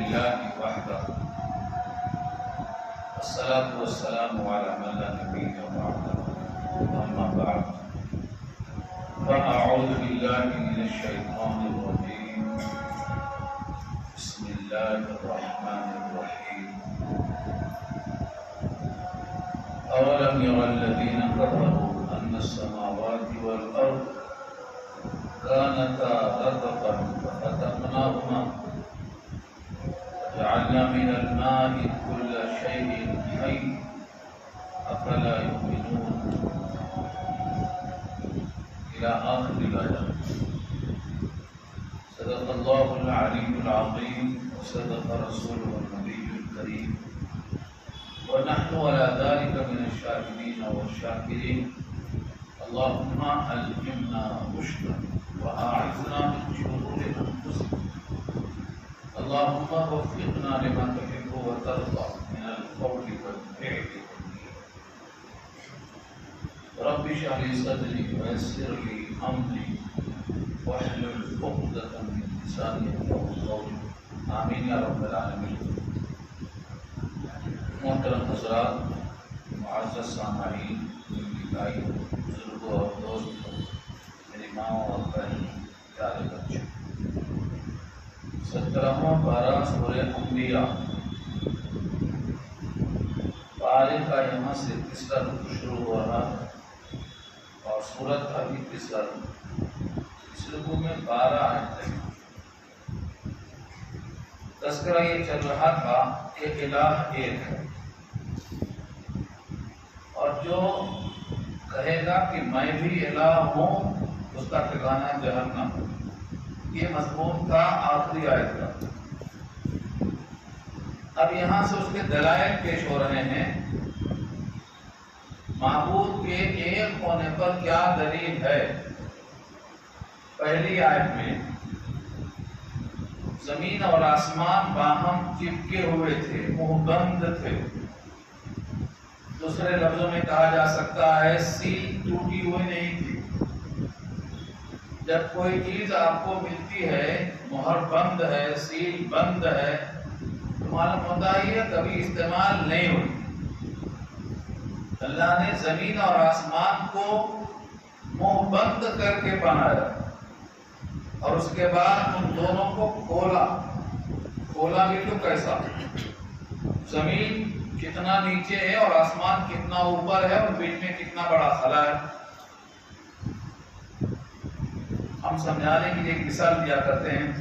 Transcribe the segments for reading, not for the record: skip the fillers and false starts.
لله وحده والصلاة والسلام على من لا نبي بعده أما بعد فأعوذ بالله من الشيطان الرجيم بسم الله الرحمن الرحيم أولم ير الذين كفروا أن السماوات والأرض كانتا رتقا ففتقناهما وجعلنا من الماء كل شيء حي أفلا يؤمنون إلى آخر الآية. صدق الله العلي العظيم وصدق رسوله النبي الكريم ونحن على ذلك من الشاهدين والشاكرين. اللهم ألهمنا رشدا وأعذنا من شرور أنفسنا. اللهم وفقنا لما تحب وترضى من القول والفعل. رب اشرح لي صدري ويسر لي أمري واحلل عقدة من لساني يفقهوا قولي. آمين يا رب العالمين. محترم حضرات، معزز سامعین، بھائی، بزرگوں اور دوستوں، میری ماں اور بہن، پیارے بچے، 17واں پارہ سورہ انبیاء پارے کا یہاں سے تیسرا رکوع شروع ہو رہا ہے اور سورت کا بھی تیسرا رکوع. اس رکوع میں 12 آیتیں ہیں. تذکرہ یہ چل رہا تھا کہ الہ ایک ہے اور جو کہے گا کہ میں بھی الہ ہوں اس کا ٹھکانہ جہنم. یہ مضمون تھا آخری آیت کا. اب یہاں سے اس کے دلائل پیش ہو رہے ہیں. معبود کے ایک ہونے پر کیا دلیل ہے؟ پہلی آیت میں زمین اور آسمان باہم چپکے ہوئے تھے، منہ بند تھے. دوسرے لفظوں میں کہا جا سکتا ہے سیل ٹوٹی ہوئی نہیں تھی. جب کوئی چیز آپ کو ملتی ہے، مہر بند ہے، سیل بند ہے، تو معلوم ہوتا ہے یہ کبھی استعمال نہیں ہوئی. اللہ نے زمین اور آسمان کو منہ بند کر کے بنایا اور اس کے بعد ان دونوں کو کھولا. کھولا بھی تو کیسا؟ زمین کتنا نیچے ہے اور آسمان کتنا اوپر ہے اور بیچ میں کتنا بڑا خلا ہے. ہم سمجھانے کے لیے ایک مثال دیا کرتے ہیں.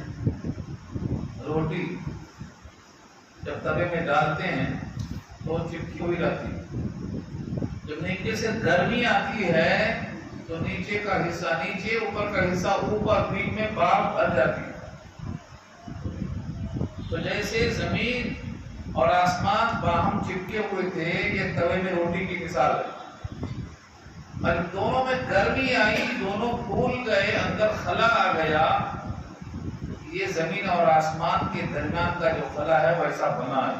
روٹی جب توے میں ڈالتے ہیں تو چپکی ہوئی رہتی ہے. جب نیچے سے گرمی آتی ہے تو نیچے کا حصہ نیچے، اوپر کا حصہ اوپر، بیچ میں بھاپ بھر جاتی ہے. تو جیسے زمین اور آسمان باہم چپکے ہوئے تھے، یہ توے میں روٹی کی مثال ہے. اور دونوں میں گرمی آئی، دونوں پھول گئے، اندر خلا آ گیا. یہ زمین اور آسمان کے درمیان کا جو خلا ہے ویسا بنا ہے.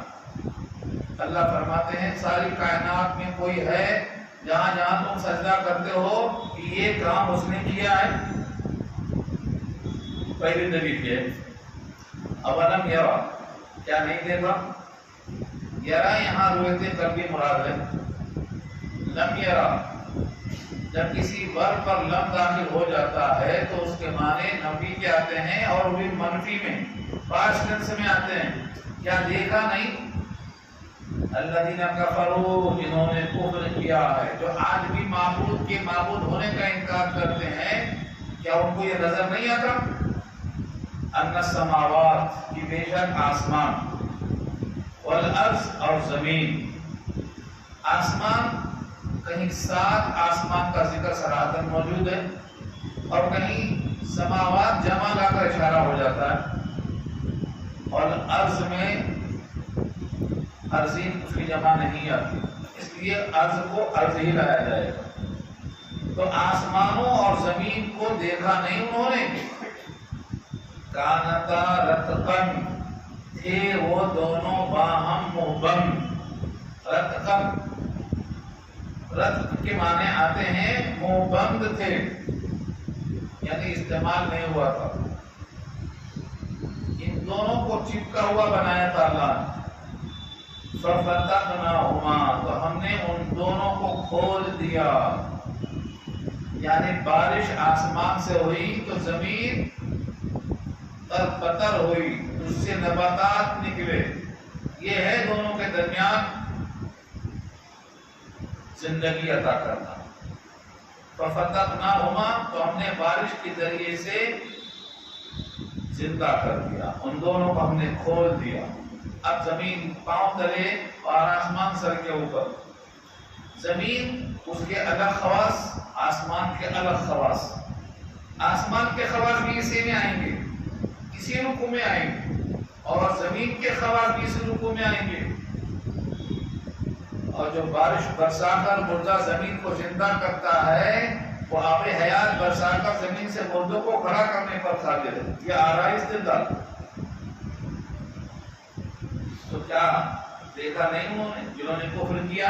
اللہ فرماتے ہیں ساری کائنات میں کوئی ہے جہاں جہاں تم سجدہ کرتے ہو کہ یہ کام اس نے کیا ہے؟ پہلی دلیل ہے اولم یرا، کیا نہیں دیکھا؟ یرا یہاں رویت قلبی مراد ہے. لم یرا جب کسی ورب پر لم داخل ہو جاتا ہے تو اس کے معنی نفی کے آتے ہیں اور وہ بھی منفی میں، پاسٹ ٹینس میں آتے ہیں. کیا دیکھا نہیں؟ الذین کفروا، جنہوں نے کفر کیا ہے، جو آج بھی معبود کے معبود ہونے کا انکار کرتے ہیں، کیا ان کو یہ نظر نہیں آتا؟ ان السماوات، کی بے شک آسمان، والارض اور زمین. آسمان کہیں 7 آسمان کا ذکر صراحتاً موجود ہے اور کہیں سماوات جمع لا کر اشارہ ہو جاتا ہے. اور ارض میں ارضین اس کی جمع نہیں آتی، اس لیے ارض کو ارض ہی لایا جائے گا. تو آسمانوں اور زمین کو دیکھا نہیں انہوں نے. کانتا رتقن، تھے وہ دونوں باہم محبم. رتقن، رتق کے معنی آتے ہیں منہ بند تھے، یعنی استعمال نہیں ہوا تھا. ان دونوں کو چپکا ہوا بنایا تھا اللہ نے. ففتقناہما، تو ہم نے ان دونوں کو کھول دیا. یعنی بارش آسمان سے ہوئی تو زمین تر پتر ہوئی، اس سے نباتات نکلے. یہ ہے دونوں کے درمیان زندگی عطا کرنا. ففتقناہما، تو ہم نے بارش کے ذریعے سے زندہ کر دیا، ان دونوں کو ہم نے کھول دیا. اب زمین پاؤں تلے اور آسمان سر کے اوپر. زمین اس کے الگ خواص، آسمان کے الگ خواص. آسمان کے خواص بھی اسی میں آئیں گے، اسی رکوع میں آئیں گے، اور زمین کے خواص بھی اسی رکوع میں آئیں گے. اور جو بارش برسا کر مردہ زمین کو زندہ کرتا ہے وہ آب حیات برسا کر زمین سے مردوں کو کھڑا کرنے پر قادر ہے. یہ آرائی استدلال. تو کیا دیکھا نہیں انہوں نے جنہوں نے کفر کیا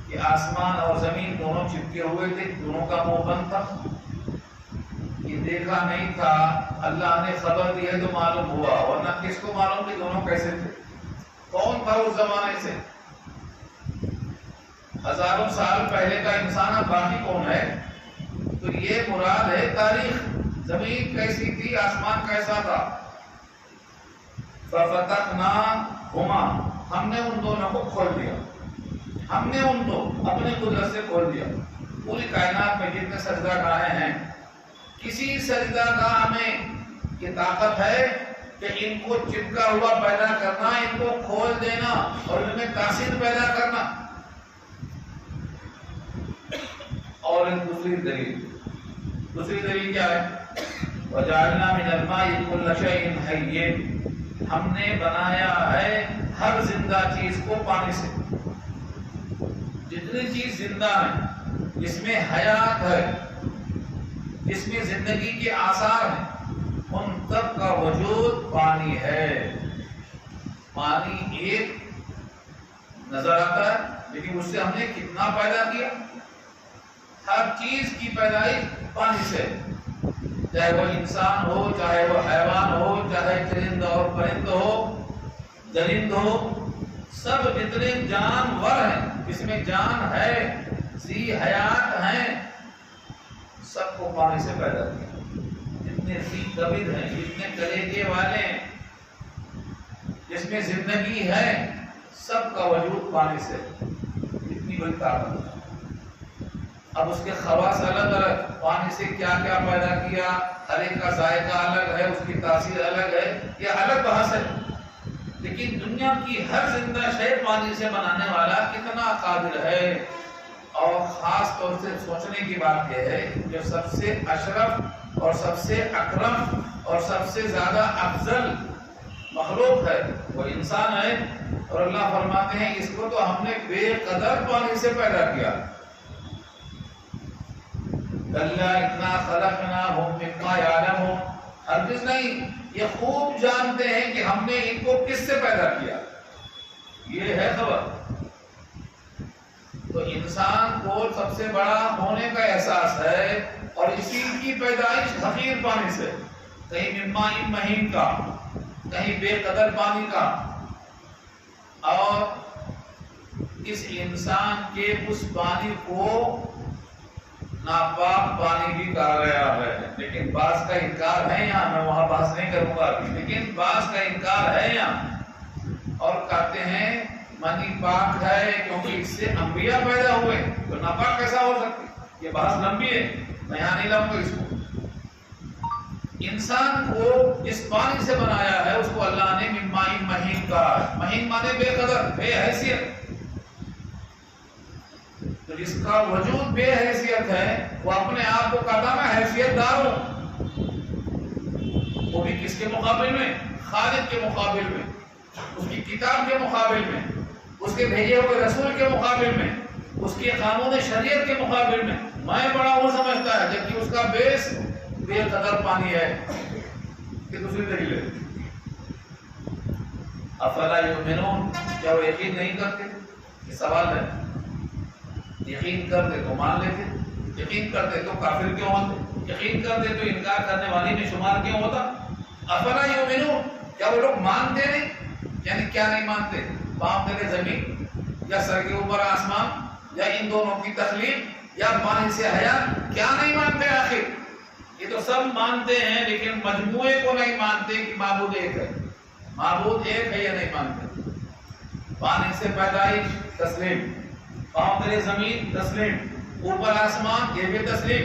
کہ آسمان اور زمین دونوں چپکے ہوئے تھے، دونوں کا منہ بند تھا؟ یہ دیکھا نہیں تھا، اللہ نے خبر دی ہے تو معلوم ہوا، ورنہ کس کو معلوم کہ دونوں کیسے تھے؟ کون تھا اس زمانے سے؟ ہزاروں سال پہلے کا انسان، اب باقی کون ہے؟ تو یہ مراد ہے تاریخ. زمین کیسی تھی، آسمان کیسا تھا. ففتقناہما، ہم نے ان دونوں کو کھول دیا. ہم نے ان کو اپنی قدرت سے کھول دیا. پوری کائنات میں جتنے سجدہ گاہیں ہیں، کسی سجدہ گاہ میں یہ طاقت ہے کہ ان کو چپکا ہوا پیدا کرنا، ان کو کھول دینا اور ان میں تاثیر پیدا کرنا. اور دوسری دلیل کیا ہے؟ وَجَعَلْنَا مِنَ الْمَاءِ كُلَّ شَيْءٍ حَيٍّ، ہم نے بنایا ہے ہر زندہ چیز کو پانی سے. جتنی چیز زندہ ہے، جس میں حیات ہے، جس میں زندگی کے آثار ہیں، ان سب کا وجود پانی ہے. پانی ایک نظر آتا ہے لیکن اس سے ہم نے کتنا پیدا کیا. ہر چیز کی پیدائش پانی سے، چاہے وہ انسان ہو، چاہے وہ حیوان ہو، چاہے چرند اور پرند ہو، درند ہو، سب جتنے جانور ہیں جس میں جان ہے، ذی حیات ہیں، سب کو پانی سے پیدا کیا. جتنے ذی کبد ہیں، جتنے کلیجے والے ہیں، جس میں زندگی ہے، سب کا وجود پانی سے. اتنی بڑی طاقت ہے. اب اس کے خواص الگ الگ، پانی سے کیا کیا پیدا کیا، ہر ایک کا ذائقہ الگ ہے، اس کی تاثیر الگ ہے، یہ الگ بحث ہے. لیکن دنیا کی ہر زندہ شے پانی سے بنانے والا کتنا قادر ہے. اور خاص طور سے سوچنے کی بات یہ ہے، جو سب سے اشرف اور سب سے اکرم اور سب سے زیادہ افضل مخلوق ہے وہ انسان ہے. اور اللہ فرماتے ہیں اس کو تو ہم نے بے قدر پانی سے پیدا کیا. اللہ اتنا خلقناہم مما یعلمون، ہرگز نہیں، یہ خوب جانتے ہیں کہ ہم نے ان کو کس سے پیدا کیا. یہ ہے خبر. تو انسان کو سب سے بڑا ہونے کا احساس ہے اور اسی کی پیدائش حقیر پانی سے، کہیں مما مہین کا، کہیں بے قدر پانی کا. اور اس انسان کے اس پانی کو ناپاک پانی بھی کہا گیا ہے. لیکن بعض کا انکار ہے یہاں، میں وہاں بحث نہیں کروں گا ابھی، لیکن بعض کا انکار ہے یہاں اور کہتے ہیں منی پاک ہے کیونکہ اس سے انبیاء پیدا ہوئے، تو ناپاک کیسا ہو سکتی؟ یہ بحث لمبی ہے، میں یہاں نہیں لاؤں گا اس کو. انسان کو جس پانی سے بنایا ہے اس کو اللہ نے من ماء مہین کہا. مہین مانے بے قدر، بے حیثیت. تو جس کا وجود بے حیثیت ہے وہ اپنے آپ کو کہتا میں حیثیت دار ہوں. وہ بھی کس کے مقابل میں؟ خالق کے مقابل میں، اس کی کتاب کے مقابل میں، اس کے بھیجے ہوئے رسول کے مقابل میں، اس کی قانون شریعت کے مقابل میں. میں بڑا وہ سمجھتا ہے جبکہ اس کا بیس بے قدر پانی ہے. کہ دوسری دلیل ہے افلا یؤمنون، کیا وہ یقین نہیں کرتے؟ یہ سوال ہے. یقین کرتے تو مان لیتے، یقین کرتے تو کافر کیوں ہوتے، یقین کرتے تو انکار کرنے والی میں شمار کیوں ہوتا؟ افلا یؤمنون، کیا وہ لوگ مانتے نہیں؟ یعنی کیا نہیں مانتے؟ پاؤں تلے زمین یا سر کے اوپر آسمان یا ان دونوں کی تخلیق یا پانی سے حیا، کیا نہیں مانتے آخر؟ یہ تو سب مانتے ہیں لیکن مجموعے کو نہیں مانتے کہ معبود ایک ہے. معبود ایک ہے یا نہیں مانتے؟ پانی سے پیدائش تسلیم، پاؤں تلے زمین تسلیم، اوپر آسمان یہ بھی تسلیم،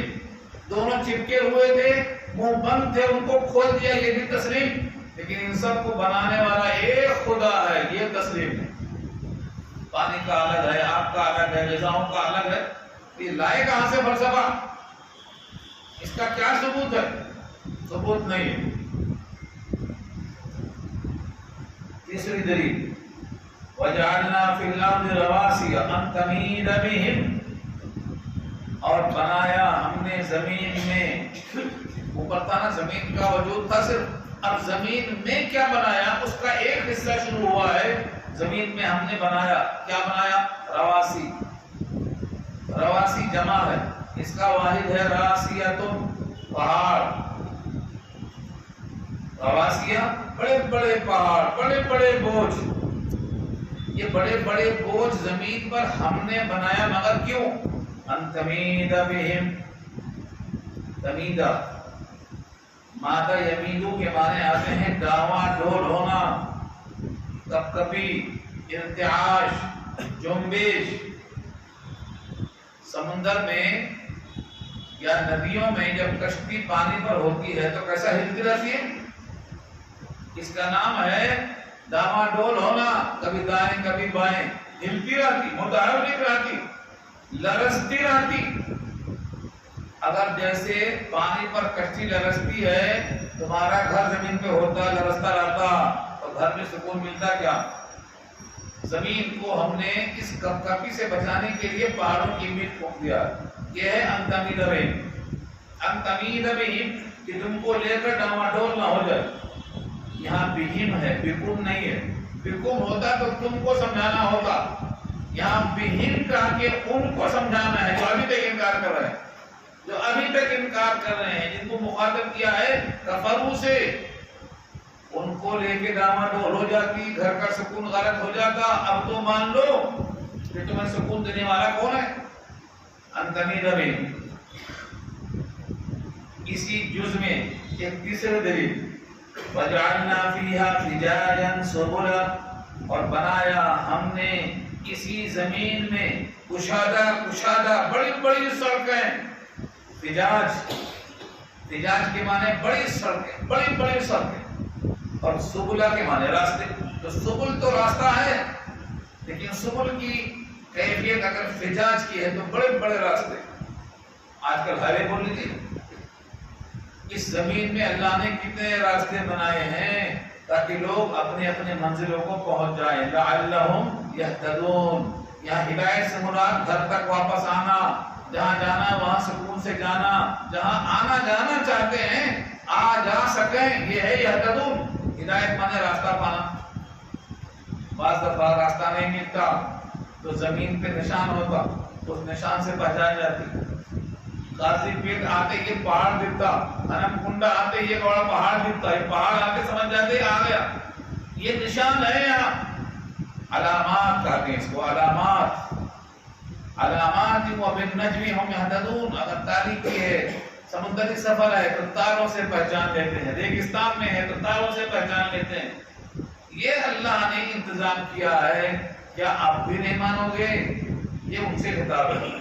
دونوں چپکے ہوئے تھے منہ بند تھے ان کو کھول دیا یہ بھی تسلیم، لیکن ان سب کو بنانے والا ایک خدا ہے یہ تسلیم ہے. پانی کا الگ ہے، آگ کا الگ ہے، غذاؤں کا الگ ہے. یہ لائے کہاں سے فلسفہ؟ اس کا کیا ثبوت ہے؟ ثبوت نہیں ہے. تیسری دلیل وَجَعَلْنَا فِي الْأَرْضِ رَوَاسِيَ أَن تَمِيدَ بِهِمْ، اور بنایا ہم نے زمین میں، اوپر تھا نا زمین کا وجود تھا صرف، اب زمین میں کیا بنایا اس کا ایک حصہ شروع ہوا ہے. زمین میں ہم نے بنایا، کیا بنایا؟ رواسی. رواسی جمع ہے، اس کا واحد ہے راسیۃ، پہاڑ. رواسیہ بڑے بڑے پہاڑ، بڑے بڑے بوجھ. یہ بڑے بڑے بوجھ زمین پر ہم نے بنایا، مگر کیوں؟ ان تمید بہم. تمیدہ مادہ یمیدو کے معنی آتے ہیں ڈاواں ڈول ہونا، کپکپی، ارتعاش، جنبش. سمندر میں یا ندیوں میں جب کشتی پانی پر ہوتی ہے تو کیسا ہلتی رہتی ہے؟ اس کا نام ہے ڈاواں ڈول ہونا، کبھی دائیں کبھی بائیں، ہلتی رہتی، متحرک رہتی، لرزتی رہتی. اگر جیسے پانی پر کشتی لرزتی ہے، تمہارا گھر زمین پہ ہوتا لرزتا رہتا تو گھر میں سکون ملتا کیا؟ زمین کو ہم نے اس کپکپی سے بچانے کے لیے پہاڑوں کی میٹ پھونک دیا. یہ ہے ان تمید بہم. ان تمید بہم کہ تم کو لے کر ڈاواڈول نہ ہو جائے. یہاں بہم ہے، بکم نہیں ہے. بکم ہوتا تو تم کو سمجھانا ہوتا، یہاں بہم کہا کہ ان کو سمجھانا ہے جو ابھی تک انکار کر رہے ہیں، جو ابھی تک انکار کر رہے ہیں، جن کو مخاطب کیا ہے کفرو سے. ان کو لے کے ڈاواڈول ہو جاتی، گھر کا سکون غلط ہو جاتا. اب تو مان لو کہ تمہیں سکون دینے والا کون ہے؟ ان تمید بہم. اسی جز میں ایک تیسرے دلیل وَجَعَلْنَا فِيهَا فِجَاجًا سُبُلًا، اور بنایا ہم نے اسی زمین میں کشادہ بڑی بڑی سڑکیں. فجاج، فجاج کے معنی بڑی سڑکیں، بڑی بڑی سڑکیں، اور سبلا کے معنی راستے. تو سبل تو راستہ ہے، لیکن سبل کی کیفیت اگر فجاج کی ہے تو بڑے بڑے راستے. آج کل ہائیوے بول لیجیے. اس زمین میں اللہ نے کتنے راستے بنائے ہیں تاکہ لوگ اپنے اپنے منزلوں کو پہنچ جائیں. لعلہم یہتدون. یہاں ہدایت سے مراد گھر تک واپس آنا، جہاں جانا وہاں سکون سے جانا، جہاں آنا جانا چاہتے ہیں آ جا سکیں. یہ ہے یہتدون. ہدایت مانے راستہ پانا. بعض دفعہ راستہ نہیں ملتا تو زمین پہ نشان ہوتا، اس نشان سے پہچان جاتی. غازی پیٹ آتے یہ پہاڑ دکھتا، انم کنڈا آتے یہ بڑا پہاڑ دکھتا، یہ پہاڑ آتے سمجھ جاتے آ گیا. یہ نشان ہے یہاں. علامات کہتے ہیں اس کو، علامات. علامات وبالنجم هم يهتدون. اگر تاریخی ہے، سمندری سفر ہے تو تاروں سے پہچان لیتے ہیں، ریگستان میں ہے تو تاروں سے پہچان لیتے ہیں. یہ اللہ نے انتظام کیا ہے. کیا آپ بھی نہیں مانو گے؟ یہ ان سے خطاب ہے.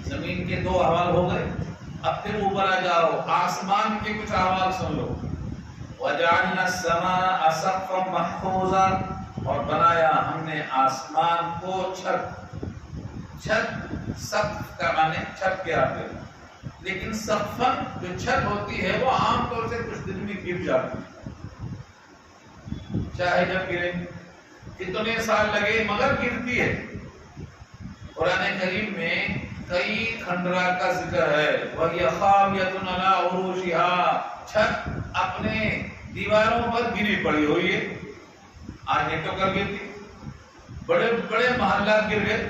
زمین کے دو احوال ہو گئے، اب پھر اوپر آ جاؤ، آسمان کے کچھ احوال سن لو. وَجَعَلْنَا السَّمَاءَ سَقْفًا مَحْفُوظًا، اور بنایا ہم نے آسمان کو چھت. چھت سقف کا معنی چھت کے آتے ہیں، لیکن سقفاً جو چھت ہوتی ہے وہ عام طور سے کچھ دن میں گر جاتی ہے. چاہے جب گرے کتنے سال لگے مگر گرتی ہے. قرآن کریم میں کئی کھنڈرا کا ذکر ہے. وَهِيَ خَاوِيَةٌ عَلَىٰ عُرُوشِهَا، چھت اپنے دیواروں پر گری پڑی ہوئی ہے. آج تو کر گئی تھی، بڑے بڑے محلات گر گئے.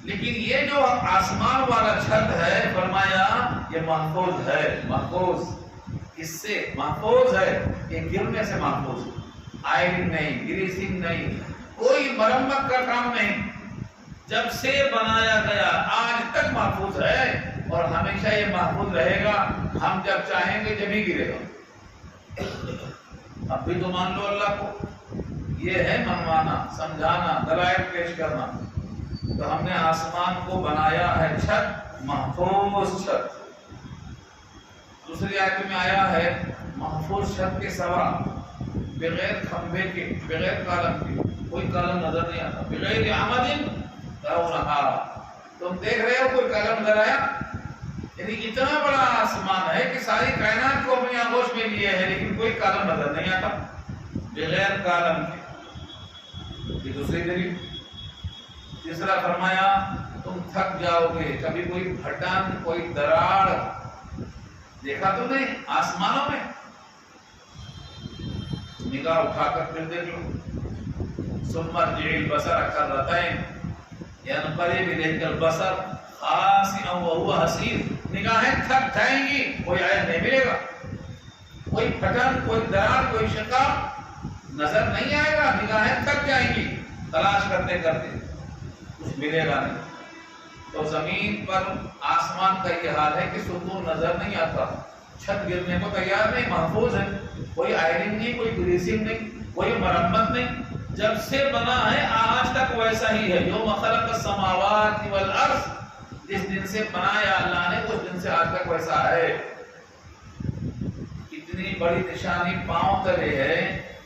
لیکن یہ جو آسمان والا چھت ہے، فرمایا یہ محفوظ ہے. محفوظ اس سے محفوظ ہے، یہ گرنے سے محفوظ ہے، آئرنگ نہیں، گریسنگ نہیں، کوئی مرمت کا کام نہیں، جب سے بنایا گیا آج تک محفوظ ہے اور ہمیشہ یہ محفوظ رہے گا، ہم جب چاہیں گے جب ہی گرے گا۔ اب بھی تو مان لو اللہ کو، یہ ہے منوانا، سمجھانا، دلائل پیش کرنا۔ تو ہم نے آسمان کو بنایا ہے چھت، محفوظ چھت۔ دوسری آیت میں آیا ہے محفوظ چھت کے سوا، بغیر کھمبے کے، بغیر کالم کے، کوئی کالم نظر نہیں آتا، بغیر عمد ترونہا، تم دیکھ رہے ہو کوئی کالم نظر آیا؟ یعنی اتنا بڑا آسمان ہے کہ ساری کائنات کو اپنی آغوش میں لیے ہے، لیکن کوئی کالم نظر نہیں آتا، بغیر کالم کے۔ یہ دوسری دلیل۔ تیسرا فرمایا تم تھک جاؤ گے، کبھی کوئی پھٹن، کوئی دراڑ دیکھا تو نہیں آسمانوں میں؟ نگاہ اٹھا کر پھر دیکھ لو، ثم ارجع البصر کرتین ينقلب الیک البصر خاسئا وهو حسیر، نگاہیں تھک جائیں گی، کوئی عیب نہیں ملے گا، کوئی پھٹن، کوئی دراڑ، کوئی شقاق نظر نہیں آئے گا، نگاہیں تھک جائیں گی تلاش کرتے کرتے، کچھ ملے گا نہیں۔ تو زمین پر آسمان کا یہ حال ہے کہ ستون نظر نہیں آتا، چھت گرنے کو تیار نہیں، محفوظ ہے، کوئی آئرنگ نہیں، کوئی گریسنگ نہیں، کوئی مرمت نہیں، جب سے بنا ہے آج تک ویسا ہی ہے۔ یوم خلق السماوات والارض، جس دن سے بنایا اللہ نے اس دن سے آج تک ویسا ہے۔ اتنی بڑی نشانی پاؤں تلے ہے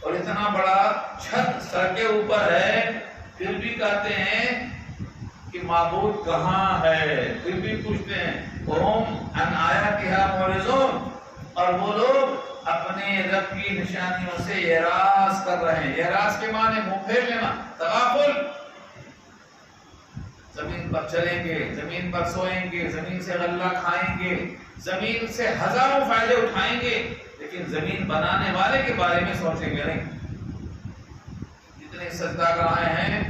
اور اتنا بڑا چھت سر کے اوپر ہے، پھر بھی کہتے ہیں کہ معبود کہاں ہے، پھر بھی پوچھتے ہیں وَهُمْ عَنْ آيَاتِهَا مُعْرِضُونَ، اور وہ لوگ اپنے رب کی نشانیوں سے اعراض کر رہے ہیں۔ اعراض کے معنی منہ پھیر لینا، تغافل۔ زمین پر چلیں گے، زمین پر سوئیں گے، زمین سے غلہ کھائیں گے، زمین سے ہزاروں فائدے اٹھائیں گے، لیکن زمین بنانے والے کے بارے میں سوچیں گے نہیں۔ جتنے سجدہ گاہیں ہیں،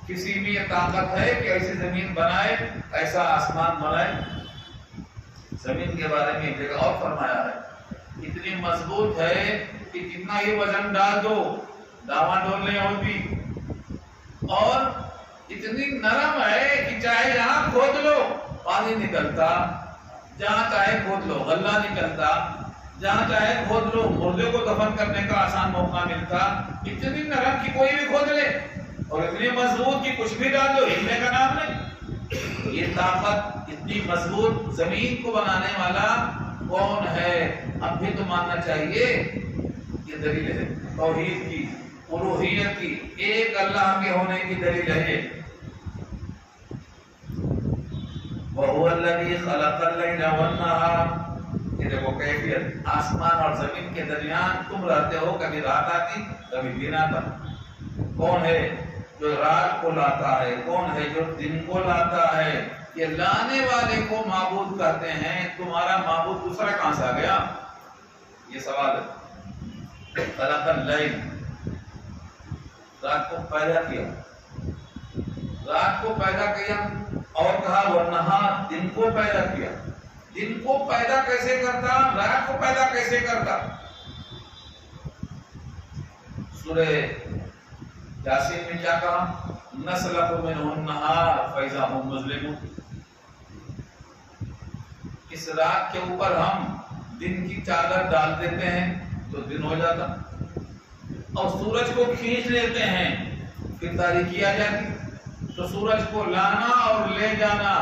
کسی بھی یہ طاقت ہے کہ ایسی زمین بنائے، ایسا آسمان بنائے؟ زمین کے بارے میں ایک جگہ اور فرمایا ہے اتنی مضبوط ہے کہ کتنا ہی وزن ڈال دو ڈاواں ڈول نہیں ہوتی، اور اتنی نرم ہے کہ چاہے جہاں کھود لو پانی نکلتا، جہاں چاہے کھود لو غلہ نکلتا، جہاں چاہے کھود لو مردے کو دفن کرنے کا آسان موقع ملتا، اتنی نرم کہ کوئی بھی کھود لے، اور اتنی مضبوط کہ کچھ بھی ڈال دو ہلنے کا نام نہیں۔ یہ طاقت اتنی مضبوط زمین کو بنانے والا کون ہے؟ اب بھی تو ماننا چاہیے، یہ دلیل ہے توحید کی، الوہیت کی، ایک اللہ کے ہونے کی دلیل ہے۔ وَهُوَ الَّذِي خَلَقَ اللَّيْلَ وَالنَّهَارَ، یہ دیکھو کیفیت، آسمان اور زمین کے درمیان تم رہتے ہو، کبھی رات آتی کبھی دن آتا۔ کون ہے جو رات کو لاتا ہے؟ کون ہے جو دن کو لاتا ہے؟ یہ لانے والے کو معبود کہتے ہیں، تمہارا معبود دوسرا کہاں سے آ گیا؟ یہ سوال ہے۔ خلق اللیل، رات کو پیدا کیا، رات کو پیدا کیا، اور کہا والنہار، دن کو پیدا کیا۔ دن کو پیدا کیسے کرتا؟ رات کو پیدا کیسے کرتا؟ سورہ یاسین میں کیا کہا؟ نسلخ منہ النہار فاذا ہم مظلمون، اس رات کے اوپر ہم دن کی چادر ڈال دیتے ہیں تو دن ہو جاتا، اور سورج کو کھینچ لیتے ہیں پھر تاریکی آ جاتی۔ تو سورج کو لانا اور لے جانا،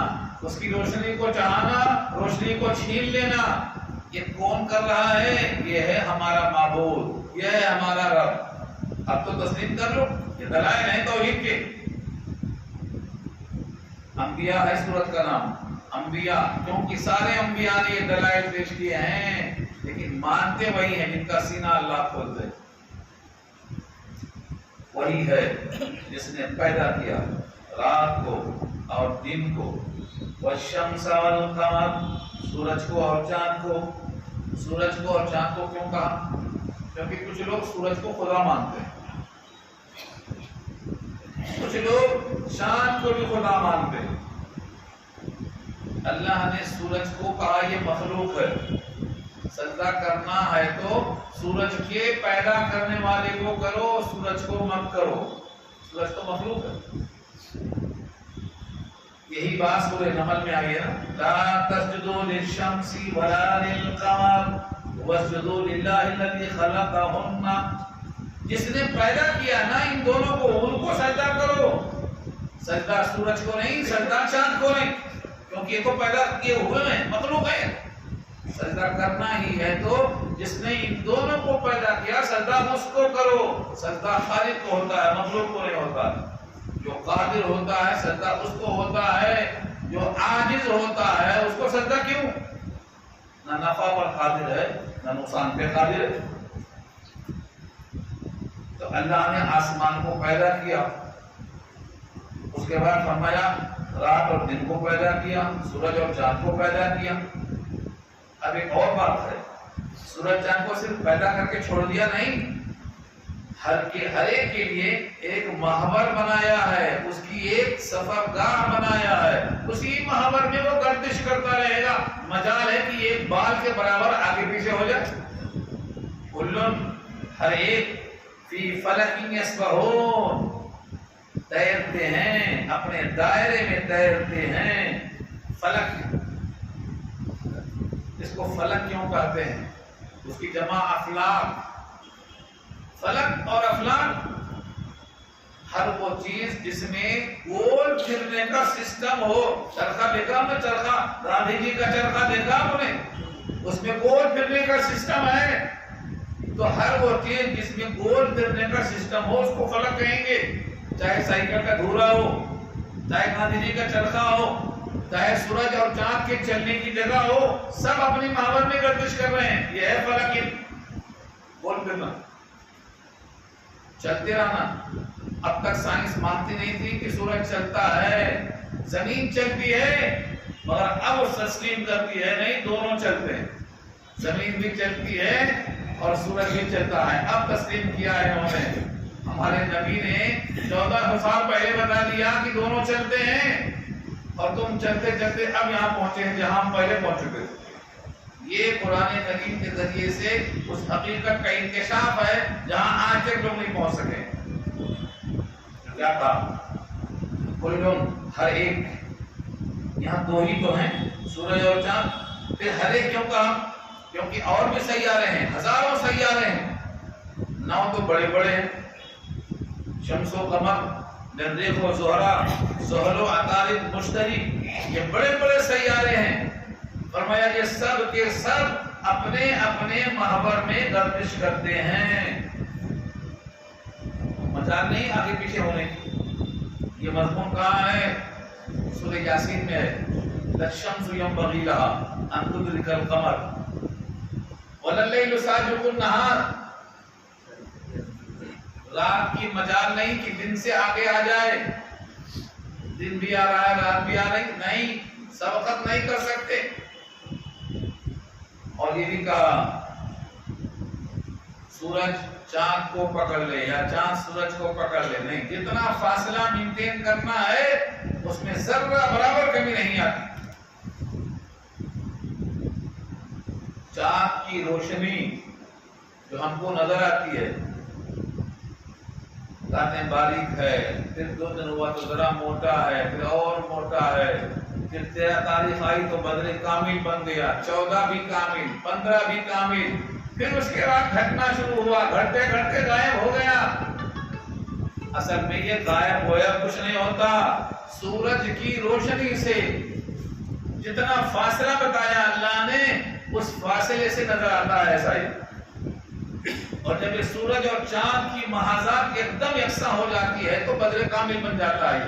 اس کی روشنی کو چڑھانا، روشنی کو چھین لینا، یہ کون کر رہا ہے؟ یہ ہے ہمارا معبود، یہ ہے ہمارا رب۔ اب تو تسلیم کر لو، یہ دلائل ہیں توحید کے۔ انبیاء ہے سورت کا نام، انبیاء، کیونکہ سارے انبیاء نے یہ دلائل پیش کیے ہیں، لیکن مانتے وہی ہیں جن کا سینہ اللہ کھول دے۔ وہی ہے جس نے پیدا کیا رات کو اور دن کو، والشمس والقمر، سورج کو اور چاند کو۔ سورج کو اور چاند کو کیوں کہا؟ کیونکہ کچھ لوگ سورج کو خدا مانتے ہیں، کچھ لوگ چاند کو بھی خدا مانتے ہیں۔ اللہ نے سورج کو کہا یہ مخلوق ہے، سجدہ کرنا ہے تو سورج کے پیدا کرنے والے کو کرو، سورج کو مت کرو، سورج تو مخلوق ہے۔ یہی بات سورہ نمل میں آئی ہے نا، لا تسجدوا للشمس ولا للقمر واسجدوا للہ الذی خلقہن، جس نے پیدا کیا نا ان دونوں کو، ان کو سجدہ کرو، سجدہ سورج کو نہیں، سجدہ چاند کو نہیں، کیونکہ یہ تو پیدا کیے ہوئے ہیں، مخلوق ہے۔ سجدہ کرنا ہی ہے تو جس نے ان دونوں کو پیدا کیا، سجدہ اس کو کرو۔ سجدہ خالق کو ہوتا ہے، مخلوق کو نہیں ہوتا۔ جو قادر ہوتا ہے سجدہ اس کو ہوتا ہے، جو عاجز ہوتا ہے اس کو سجدہ کیوں؟ نہ نفع پر قادر ہے نہ نقصان پہ قادر ہے۔ تو اللہ نے آسمان کو پیدا کیا، اس کے بعد فرمایا رات اور دن کو پیدا کیا، سورج اور چاند کو پیدا کیا۔ اب ایک اور بات ہے، سورج چاند کو صرف پیدا کر کے چھوڑ دیا نہیں، ہر ایک کے لیے ایک محور بنایا ہے، اس کی ایک سفرگاہ بنایا ہے، اسی محور میں وہ گردش کرتا رہے گا۔ مجال ہے کہ ایک بال کے برابر آگے پیچھے ہو جائے۔ کلن، ہر ایک، فی فلک یسبحون، تیرتے ہیں، اپنے دائرے میں تیرتے ہیں۔ فلک، اس کو فلک کیوں کہتے ہیں؟ اس کی جمع افلاک۔ فلک اور افلاک ہر وہ چیز جس میں گول پھرنے کا سسٹم ہو۔ چرخہ دیکھا ہم نے، چرخہ گاندھی جی کا چرخہ دیکھا ہم نے، اس میں گول پھرنے کا سسٹم ہے۔ تو ہر وہ چیز جس میں گول پھرنے کا سسٹم ہو اس کو فلک کہیں گے، چاہے سائیکل کا دھورا ہو، چاہے گاندھی جی کا چرخہ ہو، چاہے سورج اور چاند کے چلنے کی جگہ ہو، سب اپنی محور میں گردش کر رہے ہیں۔ یہ ہے فلک، گول پھرنا، چلتے رہنا۔ اب تک سائنس مانتی نہیں تھی کہ سورج چلتا ہے، زمین چلتی ہے، مگر اب تسلیم کرتی ہے نہیں، دونوں چلتے ہیں، زمین بھی چلتی ہے اور سورج بھی چلتا ہے۔ اب تسلیم کیا ہے انہوں نے، ہمارے نبی نے 1400 سال پہلے بتا دیا کہ دونوں چلتے ہیں، اور تم چلتے چلتے اب یہاں پہنچے ہیں جہاں ہم پہلے پہنچ چکے تھے۔ یہ قرآن کریم کے ذریعے سے اس حقیقت کا انکشاف ہے جہاں آج تک لوگ نہیں پہنچ سکے۔ کیا کہا؟ کلن، ہر ایک، یہاں دو ہی تو ہیں، سورج اور چاند۔ پھر ہر ایک کیوں کہا؟ کیونکہ اور بھی سیارے ہیں، ہزاروں سیارے ہیں، 9 تو بڑے بڑے ہیں، شمس و قمر، مریخ و زہرہ، زحل و عطارد، مشتری، یہ بڑے بڑے سیارے ہیں۔ فرمایا یہ سب کے سب اپنے اپنے محور میں گردش کرتے ہیں، مجال نہیں آگے پیچھے ہونے کی۔ یہ مضمون کہاں ہے؟ سورہ یاسین میں ہے، للشمس ينبغي لها ان تدرك القمر ولا الليل سابق النهار۔ رات کی مجال نہیں کہ دن سے آگے آ جائے، دن بھی آ رہا ہے رات بھی آ رہی، نہیں، سبقت نہیں کر سکتے۔ اور یہ بھی کہا سورج چاند کو پکڑ لے یا چاند سورج کو پکڑ لے، نہیں، جتنا فاصلہ مینٹین کرنا ہے اس میں ذرہ برابر کمی نہیں آتی۔ چاند کی روشنی جو ہم کو نظر آتی ہے، کہتے ہیں باریک ہے، پھر 2 دن ہوا تو ذرا موٹا ہے، پھر اور موٹا ہے، پھر 13 تاریخ آئی تو بدر کامل بن گیا، 14 بھی کامل، 15 بھی کامل، پھر اس کے بعد گھٹنا شروع ہوا، گھٹتے گھٹتے غائب ہو گیا۔ اصل میں یہ غائب ہویا کچھ نہیں ہوتا، سورج کی روشنی سے جتنا فاصلہ بتایا اللہ نے اس فاصلے سے نظر آتا ہے ایسا ہی۔ اور جب یہ سورج اور چاند کی محاذات ایک دم یکساں ہو جاتی ہے تو بدر کامل بن جاتا ہے۔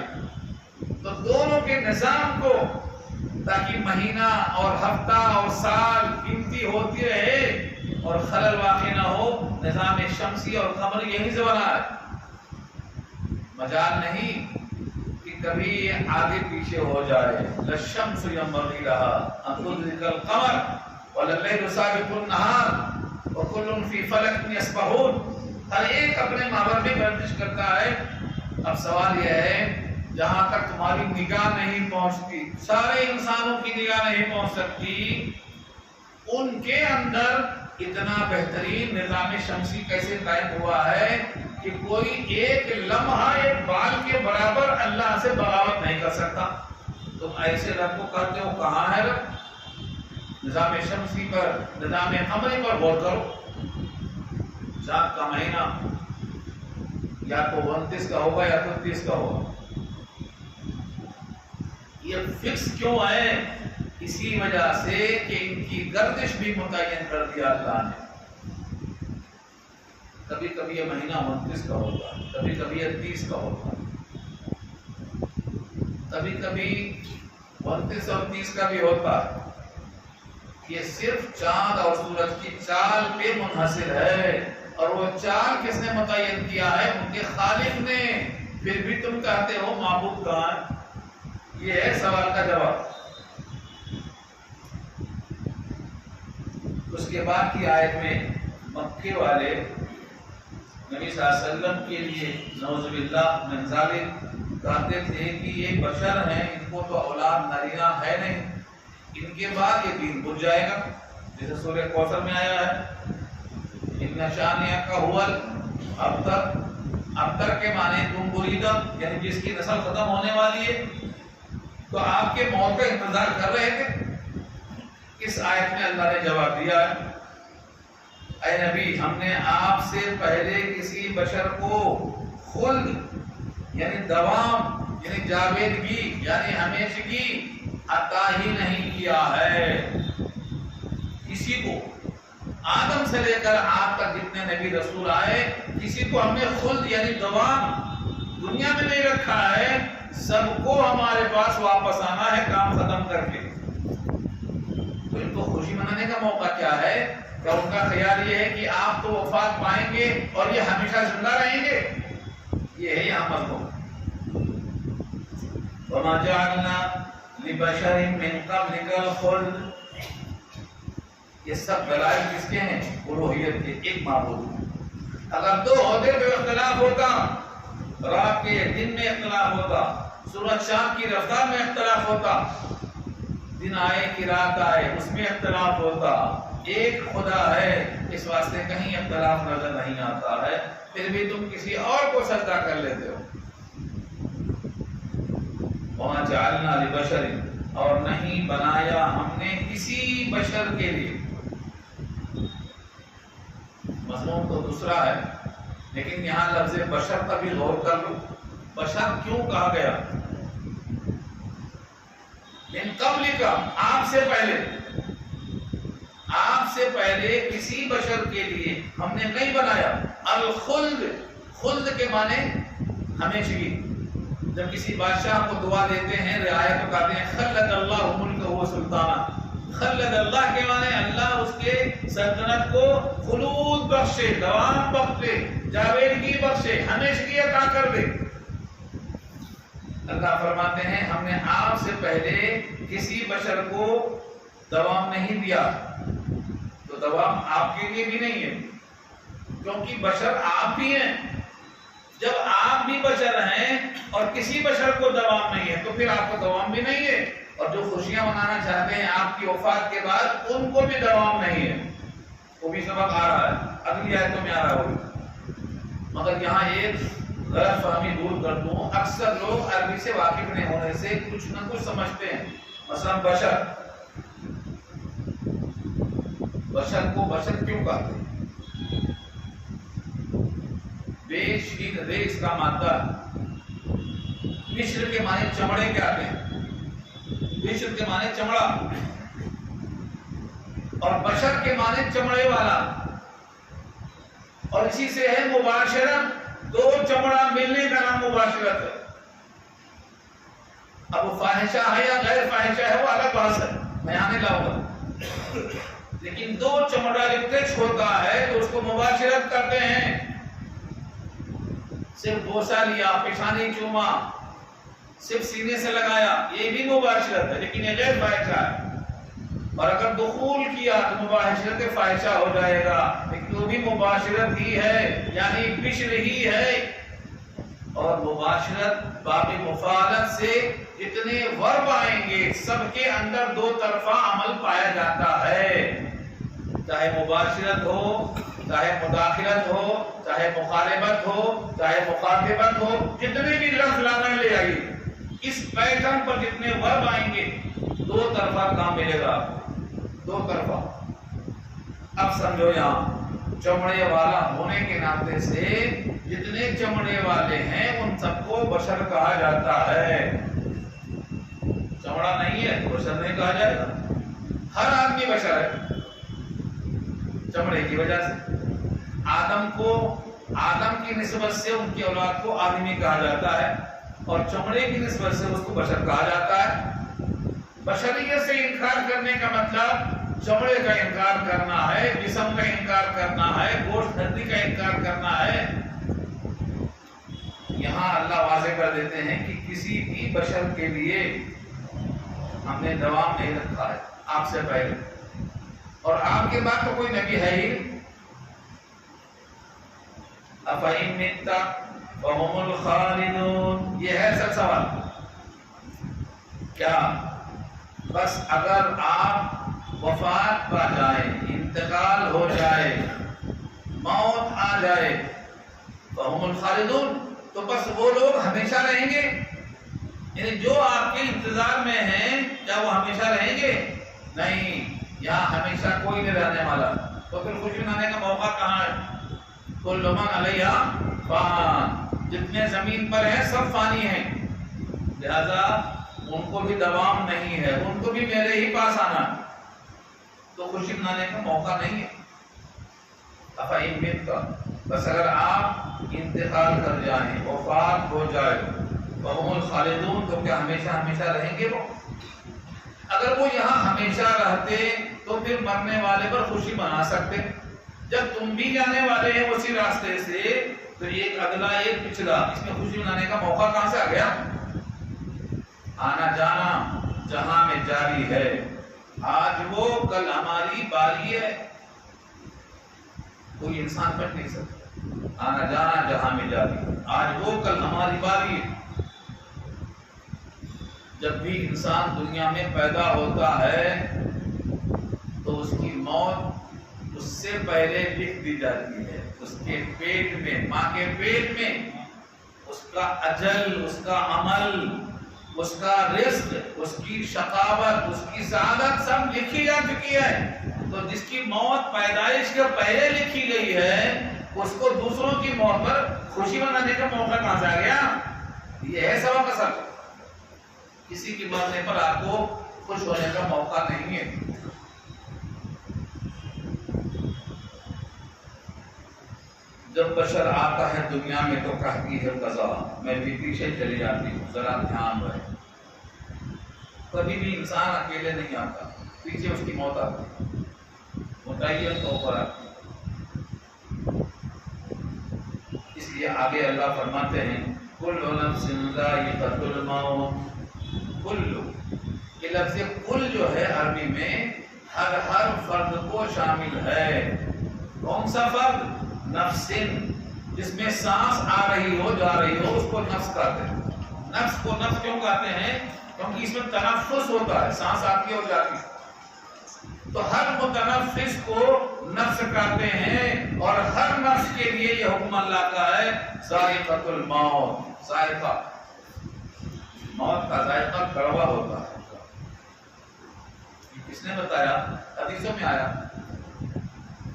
تو دونوں کے نظام کو، تاکہ مہینہ اور ہفتہ اور سال گنتی ہوتی رہے اور خلل واقع نہ ہو، نظام شمسی اور قمری یہیں سے بنا ہے۔ مجال نہیں کہ کبھی یہ آگے پیچھے ہو جائے۔ للشمس ينبغي لها ان تدرك القمر ولا الليل سابق النهار وكل في فلك يسبحون۔ ہر ایک اپنے محور میں گردش کرتا ہے۔ اب سوال یہ ہے، جہاں تک تمہاری نگاہ نہیں پہنچتی، سارے انسانوں کی نگاہ نہیں پہنچ سکتی، ان ان کے اندر اتنا بہترین نظام شمسی کیسے قائم ہوا ہے کہ کوئی ایک لمحہ ایک بال کے برابر اللہ سے بغاوت نہیں کر سکتا. تم ایسے رب کو کہتے ہو، کہاں ہے رب؟ نظام شمسی پر، نظام قمری پر غور کرو. چاند کا مہینہ یا تو 29 کا ہوگا یا تو 30 کا ہوگا. یہ فکس کیوں ہے؟ اسی وجہ سے کہ ان کی گردش بھی متعین کر دیا اللہ نے. کبھی کبھی یہ مہینہ 29 کا ہوگا، کبھی کبھی یہ 30 کا ہوگا، کبھی کبھی 29 اور 30 کا بھی ہوتا. یہ صرف چاند اور سورج کی چال پہ منحصر ہے، اور وہ چال کس نے متعین کیا ہے؟ ان کے خالق نے. پھر بھی تم کہتے ہو معبود کہاں ہے؟ یہ ہے سوال کا جواب. اس کے بعد کی آیت میں مکے والے نبی صلی اللہ علیہ وسلم کے لیے نعوذ باللہ من ذالک کہتے تھے کہ یہ بشر ہیں، ان کو تو اولاد نارینہ ہے نہیں، ان کے بعد یہ دین بھول جائے گا. جیسے سورہ کوثر میں آیا ہے ان شانئک هو الابتر. ابتر کے معنی تم بریدہ، یعنی جس کی نسل ختم ہونے والی ہے. تو آپ کے موت کا انتظار کر رہے تھے. اس آیت میں اللہ نے جواب دیا ہے، اے نبی ہم نے آپ سے پہلے کسی بشر کو خلد یعنی دوام یعنی جاویدگی یعنی ہمیشگی عطا ہی نہیں کیا ہے. کسی کو آدم سے لے کر آپ تک جتنے نبی رسول آئے، کسی کو ہم نے خلد یعنی دوام دنیا میں نہیں رکھا ہے. سب کو ہمارے پاس واپس آنا ہے کام ختم کر کے. تو ان کو خوشی منانے کا موقع کیا ہے؟ کہ ان کا خیال یہ ہے کہ آپ تو وفات پائیں گے اور یہ ہمیشہ زندہ رہیں گے. یہ ہے یہاں مطلب. وَمَا جَعَلْنَا لِبَشَرٍ مِّن قَبْلِكَ الْخُلْدَ. یہ سب دلائل کس کے ہیں؟ الوہیت کے، ایک معبود. اگر دو ہوتے تو اختلاف ہوتا، رات کے دن میں اختلاف ہوتا، سورج شام کی رفتار میں اختلاف ہوتا، دن آئے کہ رات آئے اس میں اختلاف ہوتا. ایک خدا ہے، اس واسطے کہیں اختلاف نظر نہیں آتا ہے. پھر بھی تم کسی اور کو سجدہ کر لیتے ہو. وَمَا جَعَلْنَا لِبَشَرٍ، اور نہیں بنایا ہم نے کسی بشر کے لیے. مضمون تو دوسرا ہے، لیکن یہاں لفظ بشر کا بھی غور کر لو. بشر کیوں کہا گیا؟ من قبلک، آپ سے پہلے، آپ سے پہلے کسی بشر کے لیے ہم نے نہیں بنایا. الخلد، خلد کے معنی ہمیشگی. جب کسی بادشاہ کو دعا دیتے ہیں، رعایت کو کہتے ہیں خلد اللہ ملکہ و سلطانہ. خلد اللہ کے معنی اللہ اس کے سلطنت کو خلود بخشے، دوام بخشے، جاویدگی بخشے، ہمیشگی عطا کر دے. اللہ فرماتے ہیں ہم نے آپ سے پہلے کسی بشر کو دوام نہیں دیا. تو دوام آپ کے لیے بھی نہیں ہے، کیونکہ بشر آپ بھی ہیں. جب آپ بھی بشر ہیں اور کسی بشر کو دوام نہیں ہے تو پھر آپ کو دوام بھی نہیں ہے. اور جو خوشیاں منانا چاہتے ہیں آپ کی وفات کے بعد، ان کو بھی دوام نہیں ہے. وہ بھی سبق آ رہا ہے، اگلی آیتوں میں آ رہا ہوگا. مگر یہاں ایک غلط فہمی دور کر دوں. اکثر لوگ عربی سے واقف نہیں ہونے سے کچھ نہ کچھ سمجھتے ہیں. مثلا بشر، بشر کو بشر کیوں کہتے ہیں؟ بے اس کا مادہ بشر کے معنی چمڑے کے آتے ہیں. بشر کے معنی چمڑا، اور بشر کے معنی چمڑے والا. اور اسی سے ہے مباشرت، دو چمڑا ملنے کا نام مباشرت ہے. اب وہ فاحشہ ہے یا غیر فاحشہ ہے وہ الگ بحث ہے، میں آنے لاؤں گا. لیکن دو چمڑا لپٹچ ہوتا ہے تو اس کو مباشرت کرتے ہیں. صرف بوسہ لیا، پیشانی چوما، صرف سینے سے لگایا، یہ بھی مباشرت ہے، لیکن یہ غیر فاحشہ ہے. اور اگر دخول کیا تو مباشرت فاحشہ ہو جائے گا، لیکن وہ بھی مباشرت ہی ہے، یعنی بشر ہی ہے. اور مباشرت باب مفاعلت سے جتنے ورب آئیں گے سب کے اندر دو طرفہ عمل پایا جاتا ہے. چاہے مباشرت ہو، چاہے مداخلت ہو، چاہے مخالبت ہو، چاہے مخاطبت ہو، جتنے بھی لفظ لانا لے آئیے، اس پیٹرن پر جتنے ورب آئیں گے دو طرفہ کام ملے گا، دو طرفہ۔ اب سمجھو یہاں چمڑے والا ہونے کے ناطے سے جتنے چمڑے والے ہیں ان سب کو بشر کہا جاتا ہے۔ چمڑا نہیں ہے بشر نہیں کہا جائے گا، ہر آدمی بشر ہے چمڑے کی وجہ سے۔ آدم کی نسبت سے ان کی اولاد کو آدمی کہا جاتا ہے، اور چمڑے کی نسبت سے اس کو بشر کہا جاتا ہے۔ بشریت سے انکار کرنے کا مطلب چمڑے کا انکار کرنا ہے، جسم کا انکار کرنا ہے، گوشت ہڈی کا انکار کرنا ہے۔ یہاں اللہ واضح کر دیتے ہیں کہ کسی بھی بشر کے لیے ہم نے دوام نہیں رکھا ہے آپ سے پہلے، اور آپ کے بعد تو کوئی نبی ہے ہی۔ افَإِن مِتَّ فَهُمُ الْخَالِدُونَ، یہ ہے سب سوال۔ کیا بس اگر آپ وفات پا جائیں، انتقال ہو جائے، موت آ جائے، فَهُمُ الْخَالِدُونَ، تو بس وہ لوگ ہمیشہ رہیں گے؟ یعنی جو آپ کے انتظار میں ہیں کیا وہ ہمیشہ رہیں گے؟ نہیں، یہاں ہمیشہ کوئی نہیں رہنے والا۔ تو پھر خوشی منانے کا موقع کہاں ہے؟ کل من علیہا فان، جتنے زمین پر ہیں سب فانی ہیں، لہذا ان کو بھی دوام نہیں ہے، ان کو بھی میرے ہی پاس آنا، تو خوشی منانے کا موقع نہیں ہے۔ افَإِن مِتَّ، بس اگر آپ انتقال کر جائیں، وفات ہو جائے، وَهُمُ الْخَالِدُونَ، تو کیا ہمیشہ ہمیشہ رہیں گے وہ؟ اگر وہ یہاں ہمیشہ رہتے تو پھر مرنے والے پر خوشی منا سکتے، جب تم بھی جانے والے ہیں اسی راستے سے، تو ایک اگلا ایک پچھلا، اس میں خوشی منانے کا موقع کہاں سے آ گیا؟ آنا جانا جہاں میں جاری ہے، آج وہ کل ہماری باری ہے، کوئی انسان بچ نہیں سکتا۔ آنا جانا جہاں میں جاری، آج وہ کل ہماری باری ہے۔ جب بھی انسان دنیا میں پیدا ہوتا ہے تو اس کی موت اس سے پہلے لکھ دی جاتی ہے، اس کے پیٹ میں، ماں کے پیٹ میں اس کا اجل، اس کا عمل، اس کا رزق، اس کی شقاوت، اس کی سعادت سب لکھی جا چکی ہے۔ تو جس کی موت پیدائش کے پہلے لکھی گئی ہے، اس کو دوسروں کی موت پر خوشی منانے کا موقع کہاں سے آ گیا؟ یہ ہے سبق اصل۔ کسی کی مرنے پر آپ کو خوش ہونے کا موقع نہیں ہے۔ جب بشر آتا ہے دنیا میں تو کہتی ہے قضا، میں بھی پیچھے چلی جاتی ہوں، ذرا دھیان رہے۔ کبھی بھی انسان اکیلے نہیں آتا، پیچھے اس کی موت آتی ہے، متعین طور پر آتی ہے۔ اس لیے آگے اللہ فرماتے ہیں کل نفس ذائقۃ الموت، کل، یہ لفظ کل جو ہے عربی میں ہر فرد کو شامل ہے۔ کون سا فرد؟ نفس، جس میں سانس آ رہی ہو جا رہی ہو اس کو نفس کہتے ہیں۔ نفس کو نفس کیوں کہتے ہیں؟ کیونکہ اس میں تنفس ہوتا ہے، سانس آتی ہو جاتی ہے، تو ہر متنفس کو نفس کہتے ہیں، اور ہر نفس کے لیے یہ حکم اللہ کا ہے ذائقۃ الموت، ذائقہ، موت کا ذائقہ کڑوا ہوتا ہے۔ کس نے بتایا؟ حدیثوں میں آیا۔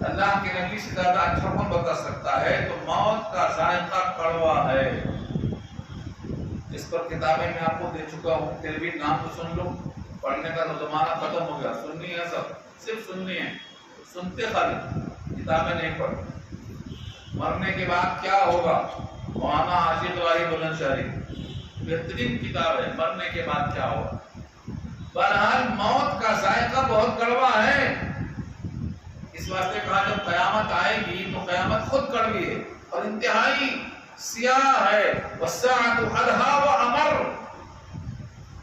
اللہ کے نبی سے زیادہ اچھا کون بتا سکتا ہے؟ تو موت کا ذائقہ کڑوا ہے۔ اس پر کتابیں میں آپ کو دے چکا ہوں، پھر بھی نام تو سن لو، پڑھنے کا تو زمانہ ختم ہو گیا، سننی ہے سب، صرف سننی ہے، سنتے خالی، کتابیں نہیں پڑھتے۔ مرنے کے بعد کیا ہوگا؟ مولانا عاشق الہی بلند شہری، بہترین کتاب ہے، مرنے کے بعد کیا ہوگا۔ بہرحال موت کا ذائقہ بہت کڑوا ہے، اس واسطے کہا جب قیامت آئے گی تو قیامت خود کڑوی ہے اور انتہائی سیاہ ہے۔ وَالسَّاعَةُ أَدْهَىٰ وَأَمَرُّ،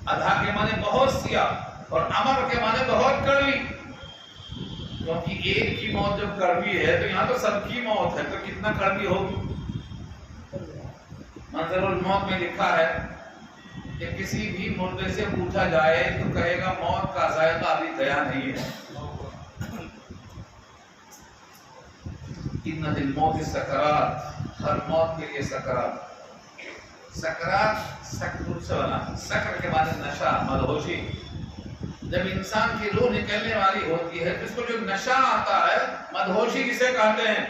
ادھا کے معنی بہت سیاہ اور امر کے معنی بہت کڑوی، کیونکہ ایک کی موت جب کڑوی ہے تو یہاں تو سب کی موت ہے، تو کتنا کڑوی ہوگی۔ منظر الموت میں لکھا ہے کہ کسی بھی مردے سے پوچھا جائے تو کہے گا موت کا ذائقہ ابھی گیا نہیں ہے۔ ان للموت سکرات، ہر موت کے لیے سکرات. سکرات سکر کے معنی نشہ، مدہوشی. جب انسان کی روح نکلنے والی ہوتی ہے تو اس کو جو نشہ آتا ہے، مدہوشی کسے کہتے ہیں؟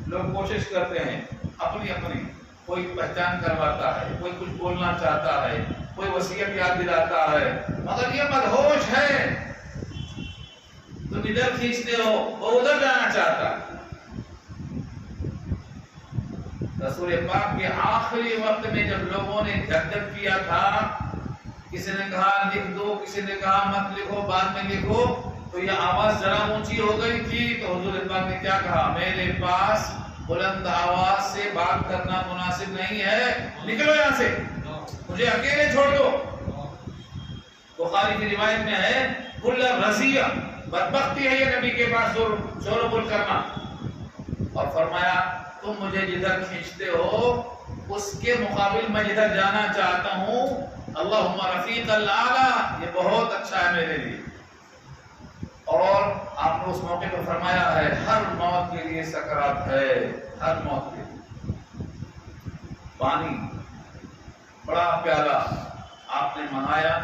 لوگ کوشش کرتے ہیں اپنی اپنی، کوئی پہچان کرواتا ہے، کوئی کچھ بولنا چاہتا ہے، کوئی وصیت یاد دلاتا ہے، مگر یہ مدہوش ہے. تم ادھر کھینچتے ہو، وہ ادھر جانا چاہتا ہے. رسول پاک کے آخری وقت میں جب لوگوں نے جھک کیا تھا، کسی نے کہا لکھ دو، کسی نے کہا مت لکھو، بعد میں لکھو، تو یہ آواز ذرا اونچی ہو گئی تھی. تو حضور پاک نے کیا کہا؟ میرے پاس بلند آواز سے بات کرنا مناسب نہیں ہے، نکلو یہاں سے، مجھے اکیلے چھوڑ دو. بخاری کی روایت میں ہے کل رضیہ، بدبختی ہے یہ نبی کے پاس شور و گل کرنا. اور فرمایا تم مجھے جدھر کھینچتے ہو اس کے مقابل میں جدھر جانا چاہتا ہوں، اللہم رفیق الاعلی، یہ بہت اچھا ہے میرے لیے. اور آپ نے اس موقع پر فرمایا ہے ہر موت کے لیے سکرات ہے، ہر موت کے لیے. پانی بڑا پیارا آپ نے منگایا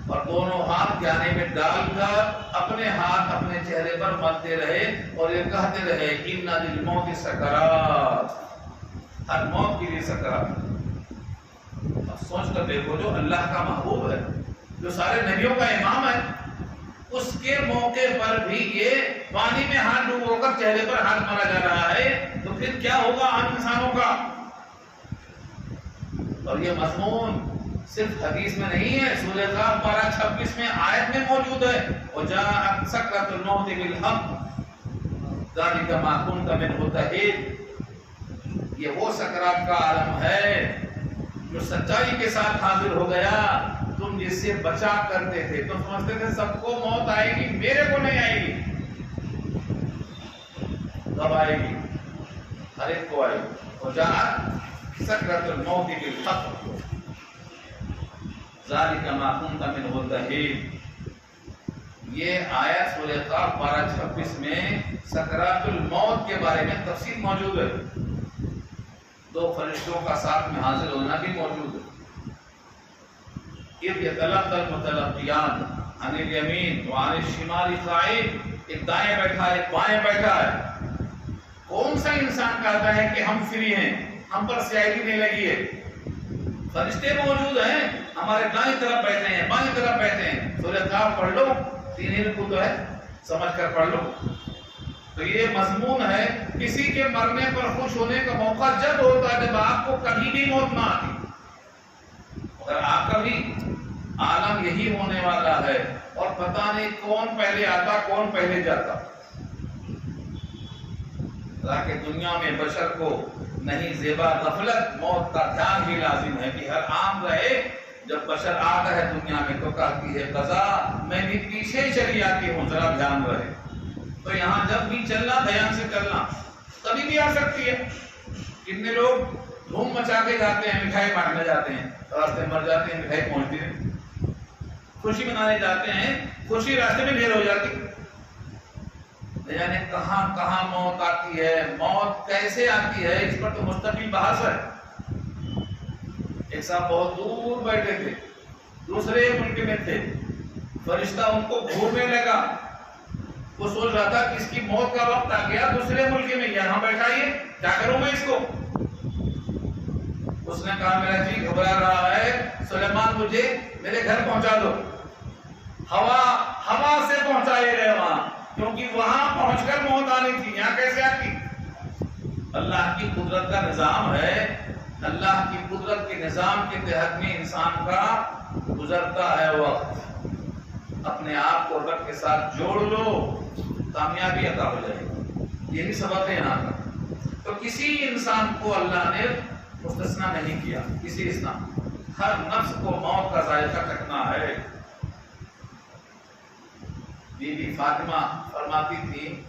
اور دونوں ہاتھ جانے میں ڈال کر اپنے ہاتھ اپنے چہرے پر ملتے رہے اور یہ کہتے رہے ان للموت سکرات، ہر موت کے لیے سکرات. اب سوچ کر دیکھو، جو اللہ کا محبوب ہے، جو سارے نبیوں کا امام ہے، اس کے موقع پر بھی یہ پانی میں ہاتھ ڈوبو کر چہرے پر ہاتھ مارا جا رہا ہے، تو پھر کیا ہوگا عام انسانوں کا؟ اور یہ مضمون صرف حدیث میں نہیں ہے، سورہ قاف پارہ 26 میں آیت میں موجود ہے. وَجَاءَتْ سَكْرَةُ الْمَوْتِ بِالْحَقِّ ذَلِكَ مَا كُنْتَ مِنْهُ تَحِيدُ. یہ وہ سکرات کا عالم ہے جو سچائی کے ساتھ حاضر ہو گیا. تم جس سے بچا کرتے تھے، تم سمجھتے تھے سب کو موت آئے گی، میرے کو نہیں آئے گی. کب آئے گی؟ ہر ایک کو آئے گی. وَجَاءَتْ سَكْرَةُ الْمَوْتِ بِالْحَقِّ ذَلِكَ مَا كُنْتَ مِنْهُ تَحِيدُ. یہ آیت سورہ قاف پارہ 26 میں سکرات الموت کے بارے میں تفصیل موجود ہے. دو فرشتوں کا ساتھ میں حاضر ہونا بھی موجود ہے. اِذْ يَتَلَقَّى الْمُتَلَقِّيَانِ عَنِ الْيَمِينِ وَعَنِ الشِّمَالِ قَعِيدٌ. ایک دائیں بیٹھا ہے، ایک بائیں بیٹھا ہے. کون سا انسان کہتا ہے کہ ہم فری ہیں، ہم پر سیاہی نہیں لگی ہے؟ فرشتے موجود ہیں، ہمارے دائیں طرف بیٹھے ہیں، بائیں طرف بیٹھے ہیں. سورہ قاف پڑھ لو، 3 رکوع تو ہے، سمجھ کر پڑھ لو. تو یہ مضمون ہے کسی کے مرنے پر خوش ہونے کا موقع جب ہوتا ہے جب آپ کو کبھی بھی موت نہ آتی. اگر آپ کا بھی عالم یہی ہونے والا ہے اور پتہ نہیں کون پہلے آتا کون پہلے جاتا. تاکہ دنیا میں بشر کو نہیں زیبا غفلت موت کا دھیان بھی لازم ہے کہ ہر عام رہے. جب بشر آتا ہے دنیا میں تو کہتی ہے قضا میں بھی پیچھے چلی آتی ہوں، ذرا دھیان رہے. تو یہاں جب بھی چلنا دھیان سے چلنا، کبھی بھی آ سکتی ہے. کتنے لوگ دھوم مچا کے جاتے ہیں، مٹھائی بانٹنے جاتے ہیں، راستے مر جاتے ہیں، مٹھائی پہنچتی ہے. خوشی منانے جاتے ہیں، خوشی راستے میں ڈھیر ہو جاتی. یعنی کہاں کہاں موت آتی ہے، موت کیسے آتی ہے، اس پر تو مستقل بحث ہے. ایک صاحب بہت دور بیٹھے تھے، دوسرے ملک میں تھے. فرشتہ ان کو گھورنے لگا. وہ سوچ رہا تھا کہ اس کی موت کا وقت آ گیا، دوسرے ملک میں، یہاں بیٹھا یہ کیا کروں میں اس کو. اس نے کہا میرا جی گھبرا رہا ہے، سلیمان مجھے میرے گھر پہنچا دو. ہوا سے پہنچائے گئے وہاں، کیونکہ وہاں پہنچ کر موت آنی تھی، یہاں کیسے آتی. اللہ کی قدرت کا نظام ہے. اللہ کی قدرت کے نظام کے تحت میں انسان کا گزرتا ہے وقت. اپنے آپ کو رب کے ساتھ جوڑ لو، کامیابی عطا ہو جائے گی. یہی سبق ہے یہاں کا. تو کسی انسان کو اللہ نے مستثنا نہیں کیا، کسی انسان. ہر نفس کو موت کا ذائقہ چکھنا ہے. بی بی فاطمہ فرماتی تھی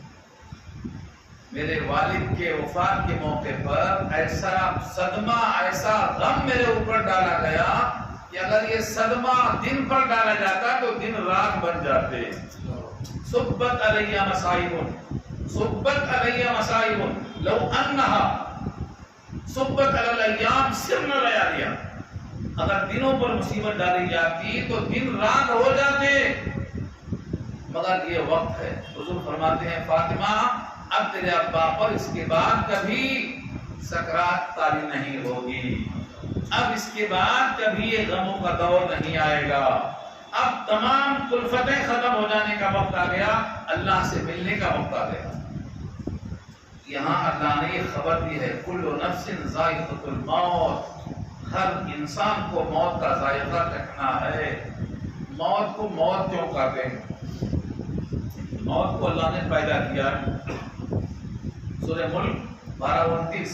میرے والد کے وفات کے موقع پر ایسا صدمہ، ایسا غم میرے اوپر ڈالا گیا کہ اگر یہ صدمہ دن پر ڈالا جاتا تو دن رات بن جاتے. صبت علیہ مصائب، صبت علی مصائب لو انها صبت علی الايام سرن لیالیا، اگر دنوں پر مصیبت ڈالی جاتی تو دن رات ہو جاتے، مگر یہ وقت ہے۔ حضور فرماتے ہیں فاطمہ اب تیرے ابا پر اس کے بعد کبھی سکرات طاری نہیں ہوگی، اب اس کے بعد کبھی یہ غموں کا دور نہیں آئے گا، اب تمام کلفتیں ختم ہو جانے کا وقت آ گیا، اللہ سے ملنے کا وقت آ گیا۔ یہاں اللہ نے یہ خبر دی ہے کل نفس ذائقۃ الموت، ہر انسان کو موت کا ذائقہ چکھنا ہے۔ موت کو موت کیوں کہتے ہیں؟ موت کو اللہ نے پیدا کیا ہے۔ سورہ ملک 12:29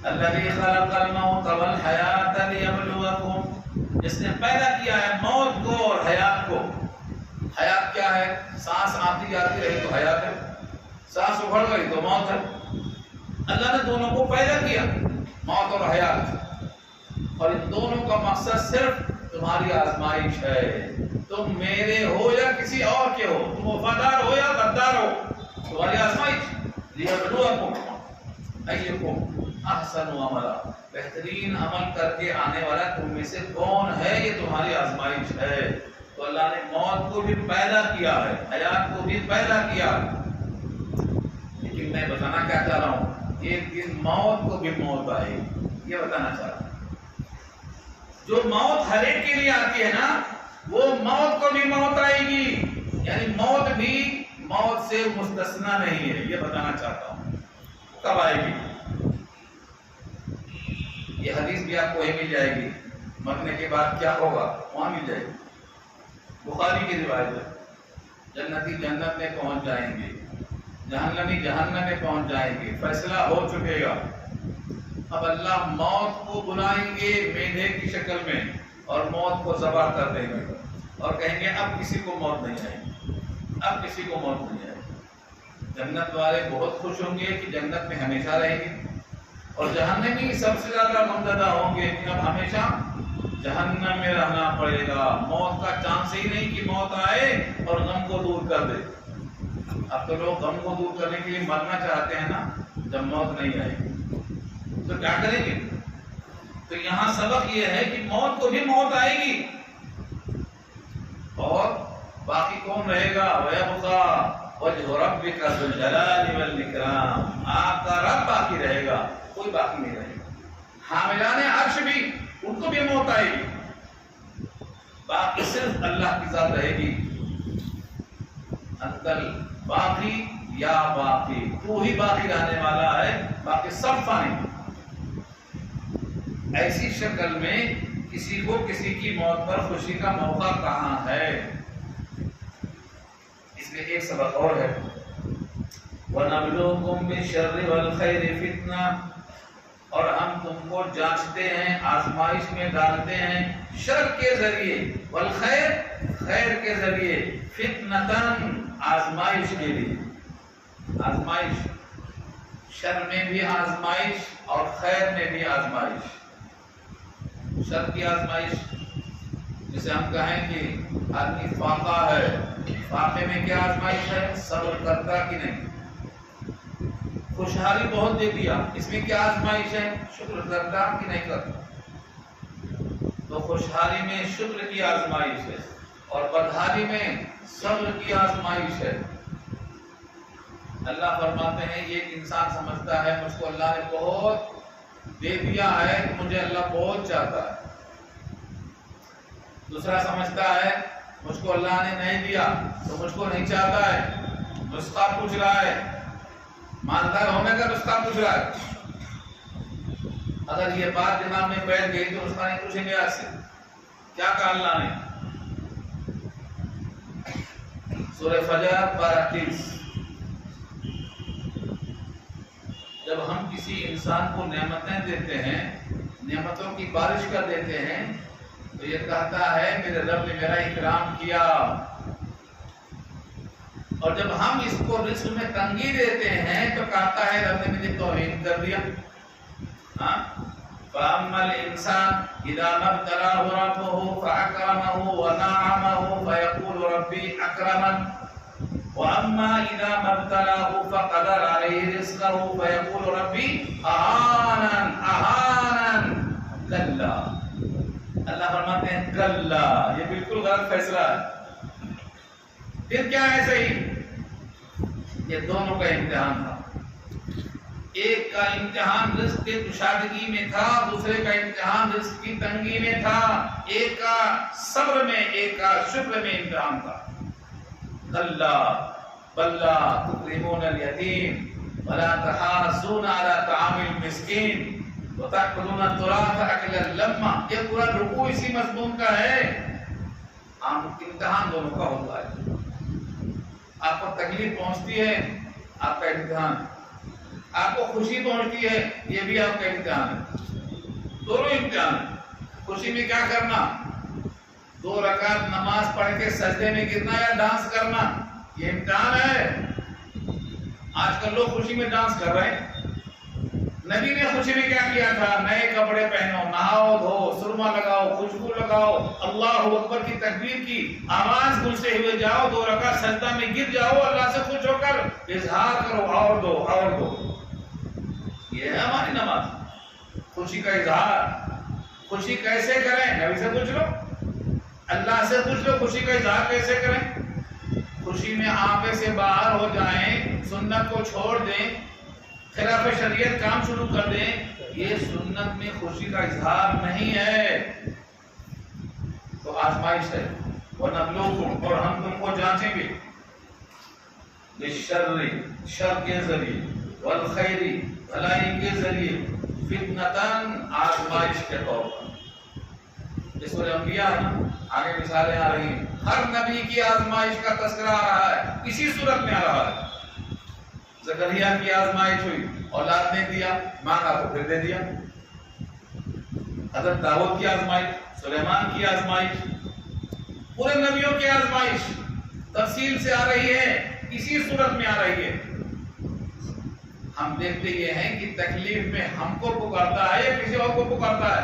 الذی خلق الموت والحیات لیبلوکم، جس نے پیدا کیا ہے موت کو اور حیات کو۔ حیات کیا ہے؟ سانس آتی جاتی رہی تو حیات ہے، سانس اکھڑ گئی تو موت ہے۔ اللہ نے دونوں کو پیدا کیا، موت اور حیات، اور ان دونوں کا مقصد صرف تمہاری آزمائش ہے۔ تم میرے ہو یا کسی اور کے ہو، تم وفادار ہو یا غدار ہو، تمہاری آزمائش۔ لیبلوکم ایکم احسن عملا، بہترین عمل کر کے آنے والا تم میں سے کون ہے، یہ تمہاری آزمائش ہے۔ تو اللہ نے موت کو بھی پیدا کیا ہے، حیات کو بھی پیدا کیا، لیکن میں بتانا کیا چاہ رہا ہوں، ایک دن موت کو بھی موت آئے گی، یہ بتانا چاہ رہا ہوں۔ جو موت ہر ایک کے لیے آتی ہے نا، وہ موت کو بھی موت آئے گی، یعنی موت بھی موت سے مستثنا نہیں ہے، یہ بتانا چاہتا ہوں۔ کب آئے گی؟ یہ حدیث بھی آپ کو وہیں مل جائے گی، مرنے کے بعد کیا ہوگا وہاں مل جائے گی۔ بخاری کی روایت ہے، جنتی جنت میں پہنچ جائیں گے، جہنمی جہنم میں پہنچ جائیں گے، فیصلہ ہو چکے گا۔ اب اللہ موت کو بلائیں گے میڈھے کی شکل میں اور موت کو ذبح کر دیں گے اور کہیں گے اب کسی کو موت نہیں آئے گی، اب کسی کو موت نہیں آئے گی۔ جنت والے بہت خوش ہوں گے کہ جنت میں ہمیشہ رہیں گے، اور جہنمی سب سے زیادہ غمزدہ ہوں گے کہ اب ہمیشہ جہنم میں رہنا پڑے گا، موت کا چانس ہی نہیں کہ موت آئے اور غم کو دور کر دے۔ اب تو لوگ غم کو دور کرنے کے لیے مرنا چاہتے ہیں نا، جب موت نہیں آئے گی تو کیا کریں گے؟ تو یہاں سبق یہ ہے کہ موت کو بھی موت آئے گی، اور باقی کون رہے گا؟ وَيَبْقَى وَجْهُ رَبِّكَ ذُو الْجَلَالِ وَالْإِكْرَامِ، آپ کا رب باقی رہے گا، کوئی باقی نہیں رہے گا۔ حاملان عرش بھی، ان کو بھی موت آئے گی، باقی صرف اللہ کی ذات رہے گی۔ انتل باقی یا باقی، تو ہی باقی رہنے والا ہے، باقی سب فانی۔ ایسی شکل میں کسی کو کسی کی موت پر خوشی کا موقع کہاں ہے؟ اس میں ایک سبق اور ہے، وَنَبْلُوكُمْ بِالشَّرِّ وَالْخَيْرِ فِتْنَةً، اور ہم تم کو جانچتے ہیں، آزمائش میں ڈالتے ہیں، شر کے ذریعے، والخیر، خیر کے ذریعے، فتنتاً، آزمائش کے لیے۔ آزمائش، شر میں بھی آزمائش اور خیر میں بھی آزمائش۔ شر کی آزمائش، جسے ہم کہیں کہ آدمی فاقہ ہے، فاقے میں کیا آزمائش ہے؟ صبر کرتا کہ نہیں۔ خوشحالی بہت دے دیا، اس میں کیا آزمائش ہے؟ شکر کرتا کہ نہیں کرتا۔ تو خوشحالی میں شکر کی آزمائش ہے، اور بدحالی میں صبر کی آزمائش ہے۔ اللہ فرماتے ہیں یہ انسان سمجھتا ہے مجھ کو اللہ نے بہت دے دیا ہے کہ مجھے اللہ بہت چاہتا ہے، دوسرا سمجھتا ہے مجھ کو اللہ نے نہیں دیا تو مجھ کو نہیں چاہتا ہے، نسخہ پوچھ رہا ہے، مالدار ہونے کا نسخہ پوچھ رہا ہے۔ اگر یہ بات دماغ میں بیٹھ گئی تو نسخہ نہیں پوچھیں گے۔ آج سے کیا کہا اللہ نے؟ سورہ فجر 12:30، جب ہم کسی انسان کو نعمتیں دیتے ہیں، نعمتوں کی بارش کر دیتے ہیں، تو یہ کہتا ہے میرے رب نے میرا اکرام کیا، اور جب ہم اس کو رزق میں تنگی دیتے ہیں تو کہتا ہے رب نے مجھے توہین کر دیا۔ فَأَمَّا الْإِنسَانُ إِذَا مَا ابْتَلَاهُ رَبُّهُ فَأَكْرَمَهُ وَنَعَّمَهُ فَيَقُولُ رَبِّي أَكْرَمَنِ، وَأَمَّا إِذَا مَا ابْتَلَاهُ فَقَدَرَ عَلَيْهِ رِزْقَهُ فَيَقُولُ رَبِّي أَهَانَنِ كَلَّا. اللہ فرماتے ہیں کلا، یہ بالکل غلط فیصلہ ہے. پھر کیا ہے صحیح؟ یہ دونوں کا امتحان تھا. ایک کا امتحان رزق کی کشادگی میں تھا، دوسرے کا امتحان رزق کی تنگی میں تھا. ایک کا صبر میں، ایک کا شکر میں امتحان تھا. کلا بل لا تکرمون الیتیم ولا تحاضون علی طعام المسکین وتأکلون التراث اکلا لما. یہ پورا رکوع اسی مضمون کا ہے. امتحان دونوں کا ہوتا ہے. آپ کو تکلیف پہنچتی ہے، آپ کا امتحان. آپ کو خوشی پہنچتی ہے، یہ بھی آپ کا امتحان ہے. دونوں امتحان ہے. خوشی میں کیا کرنا؟ 2 رکعت نماز پڑھ کے سجدے میں گرنا یا ڈانس کرنا، یہ امتحان ہے. آج کل لوگ خوشی میں ڈانس کر رہے ہیں. نبی نے خوشی میں کیا کیا تھا؟ نئے کپڑے پہنو، نہاؤ دھو، سرما لگاؤ، خوشبو لگاؤ، اللہ اکبر کی تکبیر کی آواز گونجتے ہوئے جاؤ، 2 رکعت سجدہ میں گر جاؤ، اللہ سے خوش ہو کر اظہار کرو، اور دو اور دو. یہ ہے ہماری نماز. خوشی کا اظہار. خوشی کیسے کریں؟ نبی سے پوچھ لو، اللہ سے پوچھ لو خوشی کا اظہار کیسے کریں. خوشی میں آنکھیں سے باہر ہو جائیں، سنت کو چھوڑ دیں، خلاف شریعت کام شروع کر دیں، یہ سنت میں خوشی کا اظہار نہیں ہے. تو آزمائش ہے. وَنَبْلُوكُمْ، اور ہم تم کو جانچیں گے، بِالشَّرِّ، شر کے ذریعے، وَالْخَيْرِ، بھلائی کے ذریعے، فِتْنَةً، آزمائش کے طور پر. اس سورہ انبیاء ہے نا، آگے مثالیں آ رہی ہیں. ہر نبی کی آزمائش کا تذکرہ آ رہا ہے، اسی صورت میں آ رہا ہے. زکریا کی آزمائش ہوئی، اولاد نے دیا، مانگا تو پھر دے دیا. حضرت داؤد کی آزمائش، سلیمان کی آزمائش، پورے نبیوں کی آزمائش تفصیل سے آ رہی ہے، اسی صورت میں آ رہی ہے. ہم دیکھتے یہ ہیں کہ تکلیف میں ہم کو پکارتا ہے یا کسی اور کو پکارتا ہے.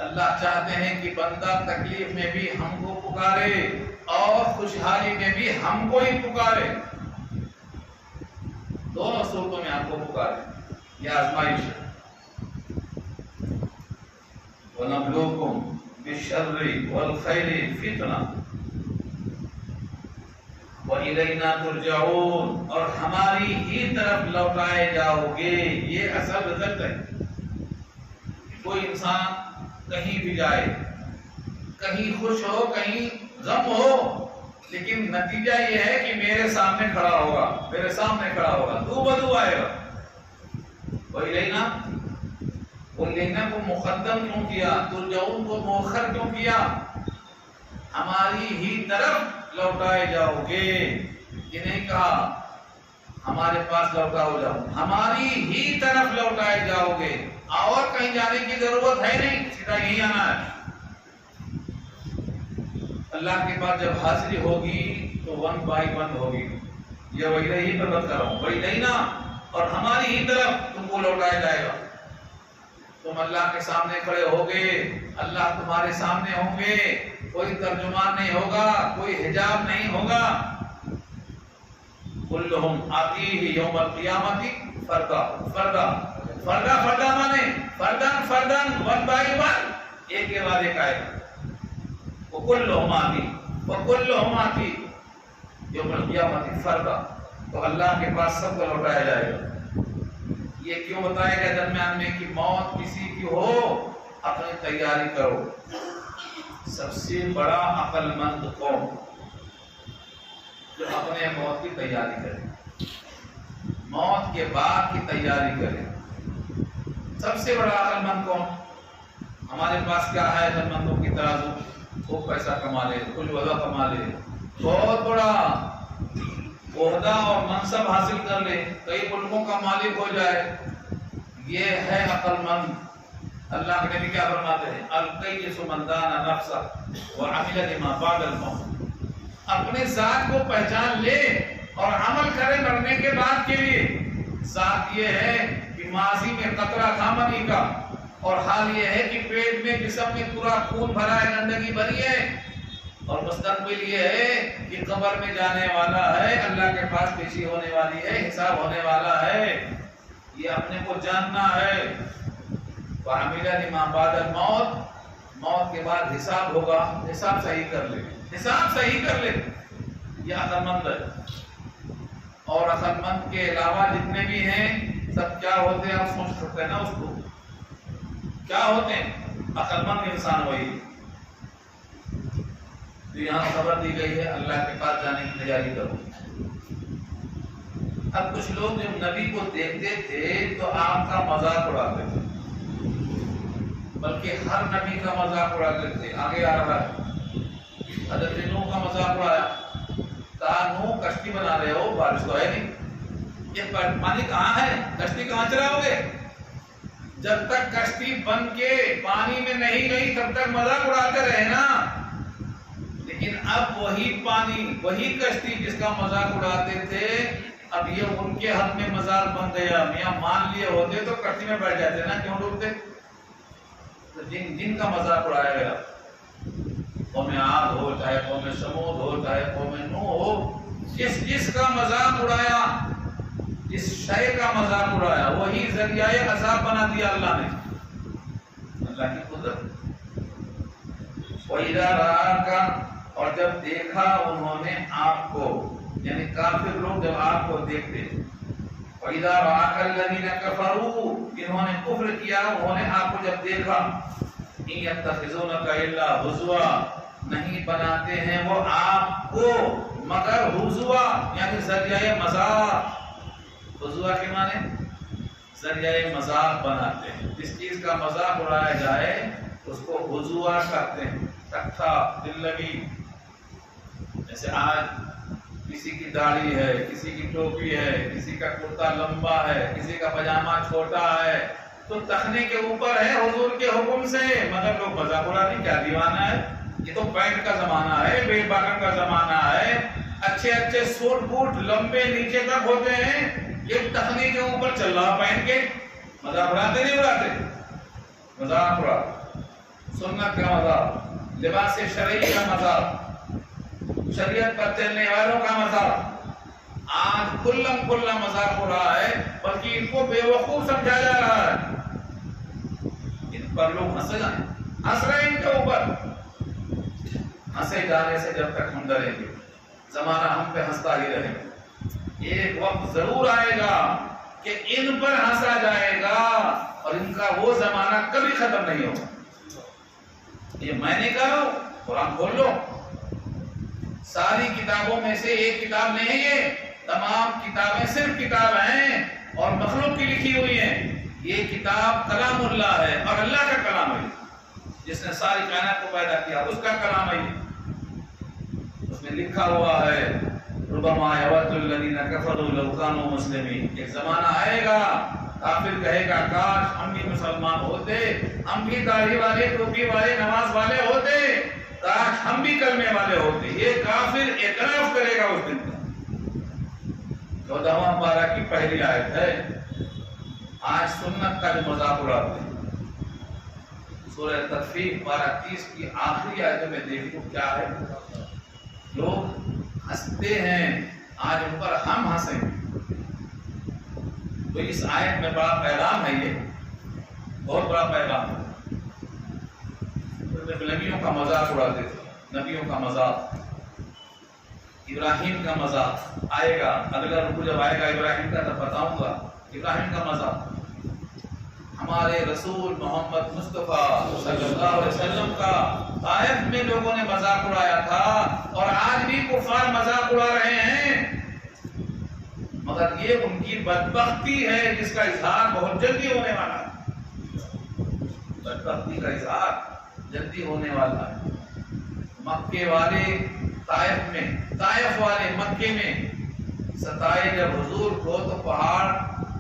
اللہ چاہتے ہیں کہ بندہ تکلیف میں بھی ہم کو پکارے اور خوشحالی میں بھی ہم کو ہی پکارے. دونوں صورتوں میں آپ کو پکارے. یہ آزمائش ہے. وَنَبْلُوكُمْ بِالشَّرِّ وَالْخَيْرِ فِتْنَةً وَإِلَيْنَا تُرْجَعُونَ، اور ہماری ہی طرف لوٹائے جاؤ گے. یہ اصل رزق ہے. کوئی انسان کہیں بھی جائے، کہیں خوش ہو، کہیں غم ہو، لیکن نتیجہ یہ ہے کہ میرے سامنے کھڑا ہوگا، میرے سامنے کھڑا ہوگا، دو بدو آئے گا. وَإِلَيْنَا، وَإِلَيْنَا کو مقدم کیوں کیا، ترجعون کو مؤخر کیوں کیا؟ ہماری ہی طرف لوٹائے جاؤ گے. یہ نہیں کہا ہمارے پاس لوٹا ہو جاؤ، ہماری ہی طرف لوٹائے جاؤ گے. اور کہیں جانے کی ضرورت ہے نہیں، سیدھا یہی آنا ہے. اللہ کے پاس جب حاضری ہوگی تو 1 by 1 ہوگی. یہ وہی رہی پر بات کر رہا ہوں، وہی نہیں نا. اور ہماری ہی طرف تم کو لوٹایا جائے گا. تم اللہ کے سامنے کھڑے ہوگے، اللہ تمہارے سامنے ہوں گے. کوئی ترجمان نہیں ہوگا، کوئی حجاب نہیں ہوگا. کلہم آتیہ یوم القیامت فردا. فردا فردا فردا مانے فردن فردن، 1 by 1، ایک کے بعد ایک آئے گا. وَكُلُّهُمْ آتِي وَكُلُّهُمْ آتِي یوم القیامت فردا. تو اللہ کے پاس سب کو لوٹایا جائے گا. یہ کیوں بتایا گیا درمیان میں کہ موت کسی کی ہو اپنی تیاری کرو. سب سے بڑا عقل مند قوم جو اپنے موت کی تیاری کرے، موت کے بعد کی تیاری کرے. سب سے بڑا عقل مند قوم. ہمارے پاس کیا ہے عقل مندوں کی ترازو؟ خوب پیسہ کما لے، کچھ وضع کما لے، بہت بڑا عہدہ اور منصب حاصل کر لے، کئی ملکوں کا مالک ہو جائے. یہ ہے عقل مند. اللہ کے نبی کیا فرماتے ہیں؟ القیس من دان نفسہ وعمل لما بعد الموت. اپنے ذات کو پہچان لے اور عمل کرے مرنے کے بعد کے لیے. ذات یہ ہے کہ ماضی میں قطرہ تھا منی کا، اور حال یہ ہے کہ پیٹ میں جسم میں پورا خون بھرا ہے، گندگی بھری ہے. اور مستقبل یہ ہے کہ قبر میں جانے والا ہے، اللہ کے پاس پیشی ہونے والی ہے، حساب ہونے والا ہے، یہ اپنے کو جاننا ہے۔ وَعَمِلَ لِمَا بَعْدَ الْمَوْتِ، موت کے بعد حساب ہوگا، حساب صحیح کر لے، حساب صحیح کر لے، یہ عقل مند ہے۔ اور عقل مند کے علاوہ جتنے بھی ہیں سب کیا ہوتے ہیں، آپ سوچ سکتے ہیں نا اس کو کیا ہوتے ہیں؟ عقل مند انسان وہی تو یہاں خبر دی گئی ہے اللہ کے پاس جانے کی تیاری کرو۔ اب کچھ لوگ جب نبی کو دیکھتے تھے تو آپ کا مذاق اڑاتے تھے، بلکہ ہر نبی کا مذاق اڑاتے تھے۔ آگے آ رہا ہے، حضرت نوح کا مذاق اڑایا، کہا نوح کشتی بنا رہے ہو، بارش تو ہے نہیں، یہ پانی کہاں ہے، کشتی کہاں چلاؤ گے؟ جب تک کشتی بن کے پانی میں نہیں گئی تب تک مذاق اڑاتے رہے نا۔ لیکن اب وہی پانی، وہی کشتی جس کا مذاق اڑاتے تھے، اب یہ ان کے حق میں مذاق بن گیا۔ میاں مان لیے ہوتے تو کشتی میں بیٹھ جاتے نا، کیوں ڈوبتے؟ تو جن کا مذاق اڑایا گیا، قوم عاد ہو، چاہے قوم سمود ہو، چاہے قوم نوح ہو، جس کا مذاق اڑایا، جس شے کا مذاق اڑایا، وہی ذریعہ عذاب بنا دیا اللہ نے۔ اللہ کی قدرت۔ وَإِذَا رَآكَ، اور جب دیکھا انہوں نے آپ کو، یعنی کافر لوگ جب آپ کو دیکھتے، وَإِذَا رَآكَ الَّذِينَ كَفَرُوا، جنہوں نے کفر کیا انہوں نے آپ کو جب دیکھا، إِن يَتَّخِذُونَكَ إِلَّا هُزُوًا، نہیں بناتے ہیں وہ آپ کو مگر ہزوا، یعنی ذریعہ مذاق۔ ہزوا کے معنی ذریعہ مذاق بناتے ہیں، جس چیز کا مذاق اڑایا جائے اس کو ہزوا کہتے ہیں، ٹٹھا، دل لگی۔ جیسے آج کسی کی داڑھی ہے، کسی کی ٹوپی ہے، کسی کا کرتا لمبا ہے، کسی کا پاجامہ چھوٹا ہے، تو تخنے کے اوپر ہے حضور کے حکم سے، مگر لوگ مذاق اڑاتے، کیا دیوانہ ہے، یہ تو پینٹ کا زمانہ ہے، بیل باٹم کا زمانہ ہے، اچھے اچھے سوٹ بوٹ لمبے نیچے تک ہوتے ہیں، یہ تخنے کے اوپر چل رہا پہن کے، مذاق اڑاتے نہیں اڑاتے؟ مذاق اڑاتے۔ سنت کا مذاق، لباس شرعی کا مذاق، شریعت پر چلنے والوں کا مذاق، آج کھلا مذاق ہو رہا ہے، بلکہ ان کو بے وقوف سمجھا جا رہا ہے۔ ان پر لوگ ہنس رہے ہیں، ان کے اوپر ہنسے جانے سے جب تک ہم ڈریں گے، زمانہ ہم پہ ہنستا ہی رہے گا۔ ایک وقت ضرور آئے گا کہ ان پر ہنسا جائے گا، اور ان کا وہ زمانہ کبھی ختم نہیں ہوگا۔ یہ میں نے کہا، قرآن کھول لو، ساری کتابوں میں سے ایک کتاب نہیں ہے، یہ تمام کتابیں صرف کتاب ہیں اور مخلوق کی لکھی ہوئی ہیں۔ یہ کتاب کلام اللہ ہے، اور اللہ کا کلام ہے، جس نے ساری کائنات کو پیدا کیا، اس کا کلام ہے۔ اس میں لکھا ہوا ہے، ربما یود الذین کفروا لو کانوا مسلمین، ایک زمانہ آئے گا کافر کہے گا کاش ہم بھی مسلمان ہوتے، ہم بھی داڑھی والے، ٹوپی والے، نماز والے ہوتے، کاش ہم بھی کلمے والے ہوتے۔ یہ کافر اعتراف کرے گا اس دن کا۔ 14واں پارہ کی پہلی آیت ہے۔ آج سنت کا جو مذاق اڑاتے ہیں، سورہ تطفیف پارہ 30 کی آخری آیت میں دیکھو کیا ہے، لوگ ہنستے ہیں، آج ان پر ہم ہنسیں۔ تو اس آیت میں بڑا پیغام ہے، یہ بہت بڑا پیغام ہے۔ نبیوں کا مذاق اڑاتے تھے، نبیوں کا مذاق، ابراہیم کا مذاق آئے گا، اگلا رکوع جب آئے گا ابراہیم کا تب بتاؤں گا۔ ابراہیم کا مذاق، ہمارے رسول محمد مصطفیٰ صلی اللہ علیہ وسلم کا طائف میں لوگوں نے مذاق اڑایا تھا، اور آج بھی کفار مذاق اڑا رہے ہیں، مگر یہ ان کی بدبختی ہے جس کا اظہار بہت جلدی ہونے والا ہے۔ بدبختی کا اظہار جلدی ہونے والا ہے۔ مکے والے طائف میں، طائف والے مکے میں ستائے جب حضور کو، تو پہاڑ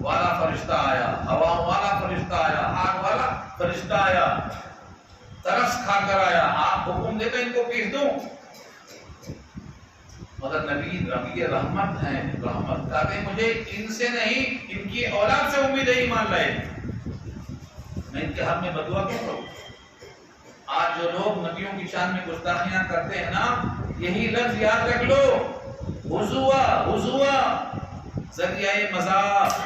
والا فرشتہ آیا، ہوا والا فرشتہ آیا، آگ والا فرشتہ آیا، ترس کھا کر آیا، آپ حکم دے کر ان کو پیس دوں، مگر نبی رحمت ہیں، رحمت کہتے مجھے ان سے نہیں، ان کی اولاد سے امید ہے ایمان لائے، میں ان کے حق میں بدعا کیوں کروں؟ آج جو لوگ نبیوں کی شان میں گستاخیاں کرتے ہیں نا، یہی لفظ یاد رکھ لو، حضوا ذریعہ مذاق۔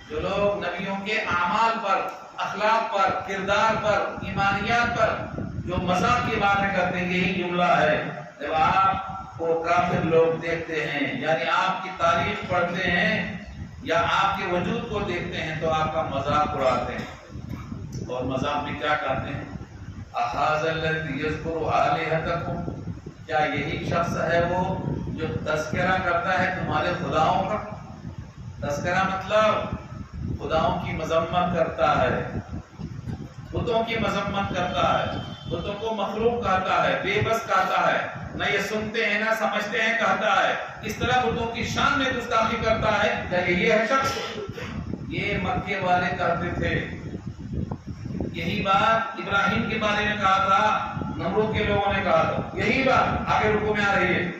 جو لوگ نبیوں کے اعمال پر، اخلاق پر، کردار پر، ایمانیات پر جو مذاق کی باتیں کرتے ہیں، یہی جملہ ہے۔ جب آپ کو کافر لوگ دیکھتے ہیں، یعنی آپ کی تاریخ پڑھتے ہیں یا آپ کے وجود کو دیکھتے ہیں، تو آپ کا مذاق اڑاتے ہیں۔ اور مذاق میں کیا کہتے ہیں؟ اَحَاذَ الَّذِي يَذْكُرُ آلِهَتَكُمْ، کیا یہی شخص ہے وہ جو تذکرہ کرتا ہے تمہارے خداؤں کا؟ تذکرہ مطلب خداؤں کی مذمت کرتا ہے، بتوں کی مذمت کرتا ہے، بتوں کو مخلوق کہتا ہے، بے بس کہتا ہے، نہ یہ سنتے ہیں نہ سمجھتے ہیں کہتا ہے، اس طرح بتوں کی شان میں گستاخی کرتا ہے۔ کیا یہ ہے شخص؟ یہ مکے والے کہتے تھے۔ یہی بات ابراہیم کے بارے میں کہا تھا، نمرود کے لوگوں نے کہا تھا، یہی بات آگے رکوع میں آ رہی ہے۔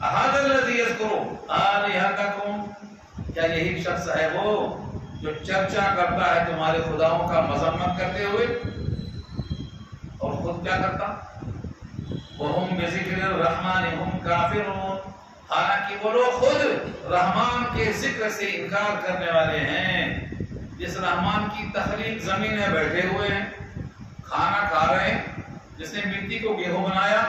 اَحَاذَ الَّذِي يَذْكُرُ آلِهَتَكُمْ، کیا یہی شخص ہے وہ جو چرچا کرتا ہے تمہارے خداؤں کا مذمت کرتے ہوئے، اور خود کیا کرتا؟ وَهُمْ بِذِكْرِ الرَّحْمَنِ هُمْ كَافِرُونَ، حالانکہ وہ لوگ خود رحمان کے ذکر سے انکار کرنے والے ہیں۔ جس رحمان کی تخلیق زمین میں بیٹھے ہوئے ہیں، کھانا کھا رہے ہیں، جس نے مٹی کو گیہوں بنایا،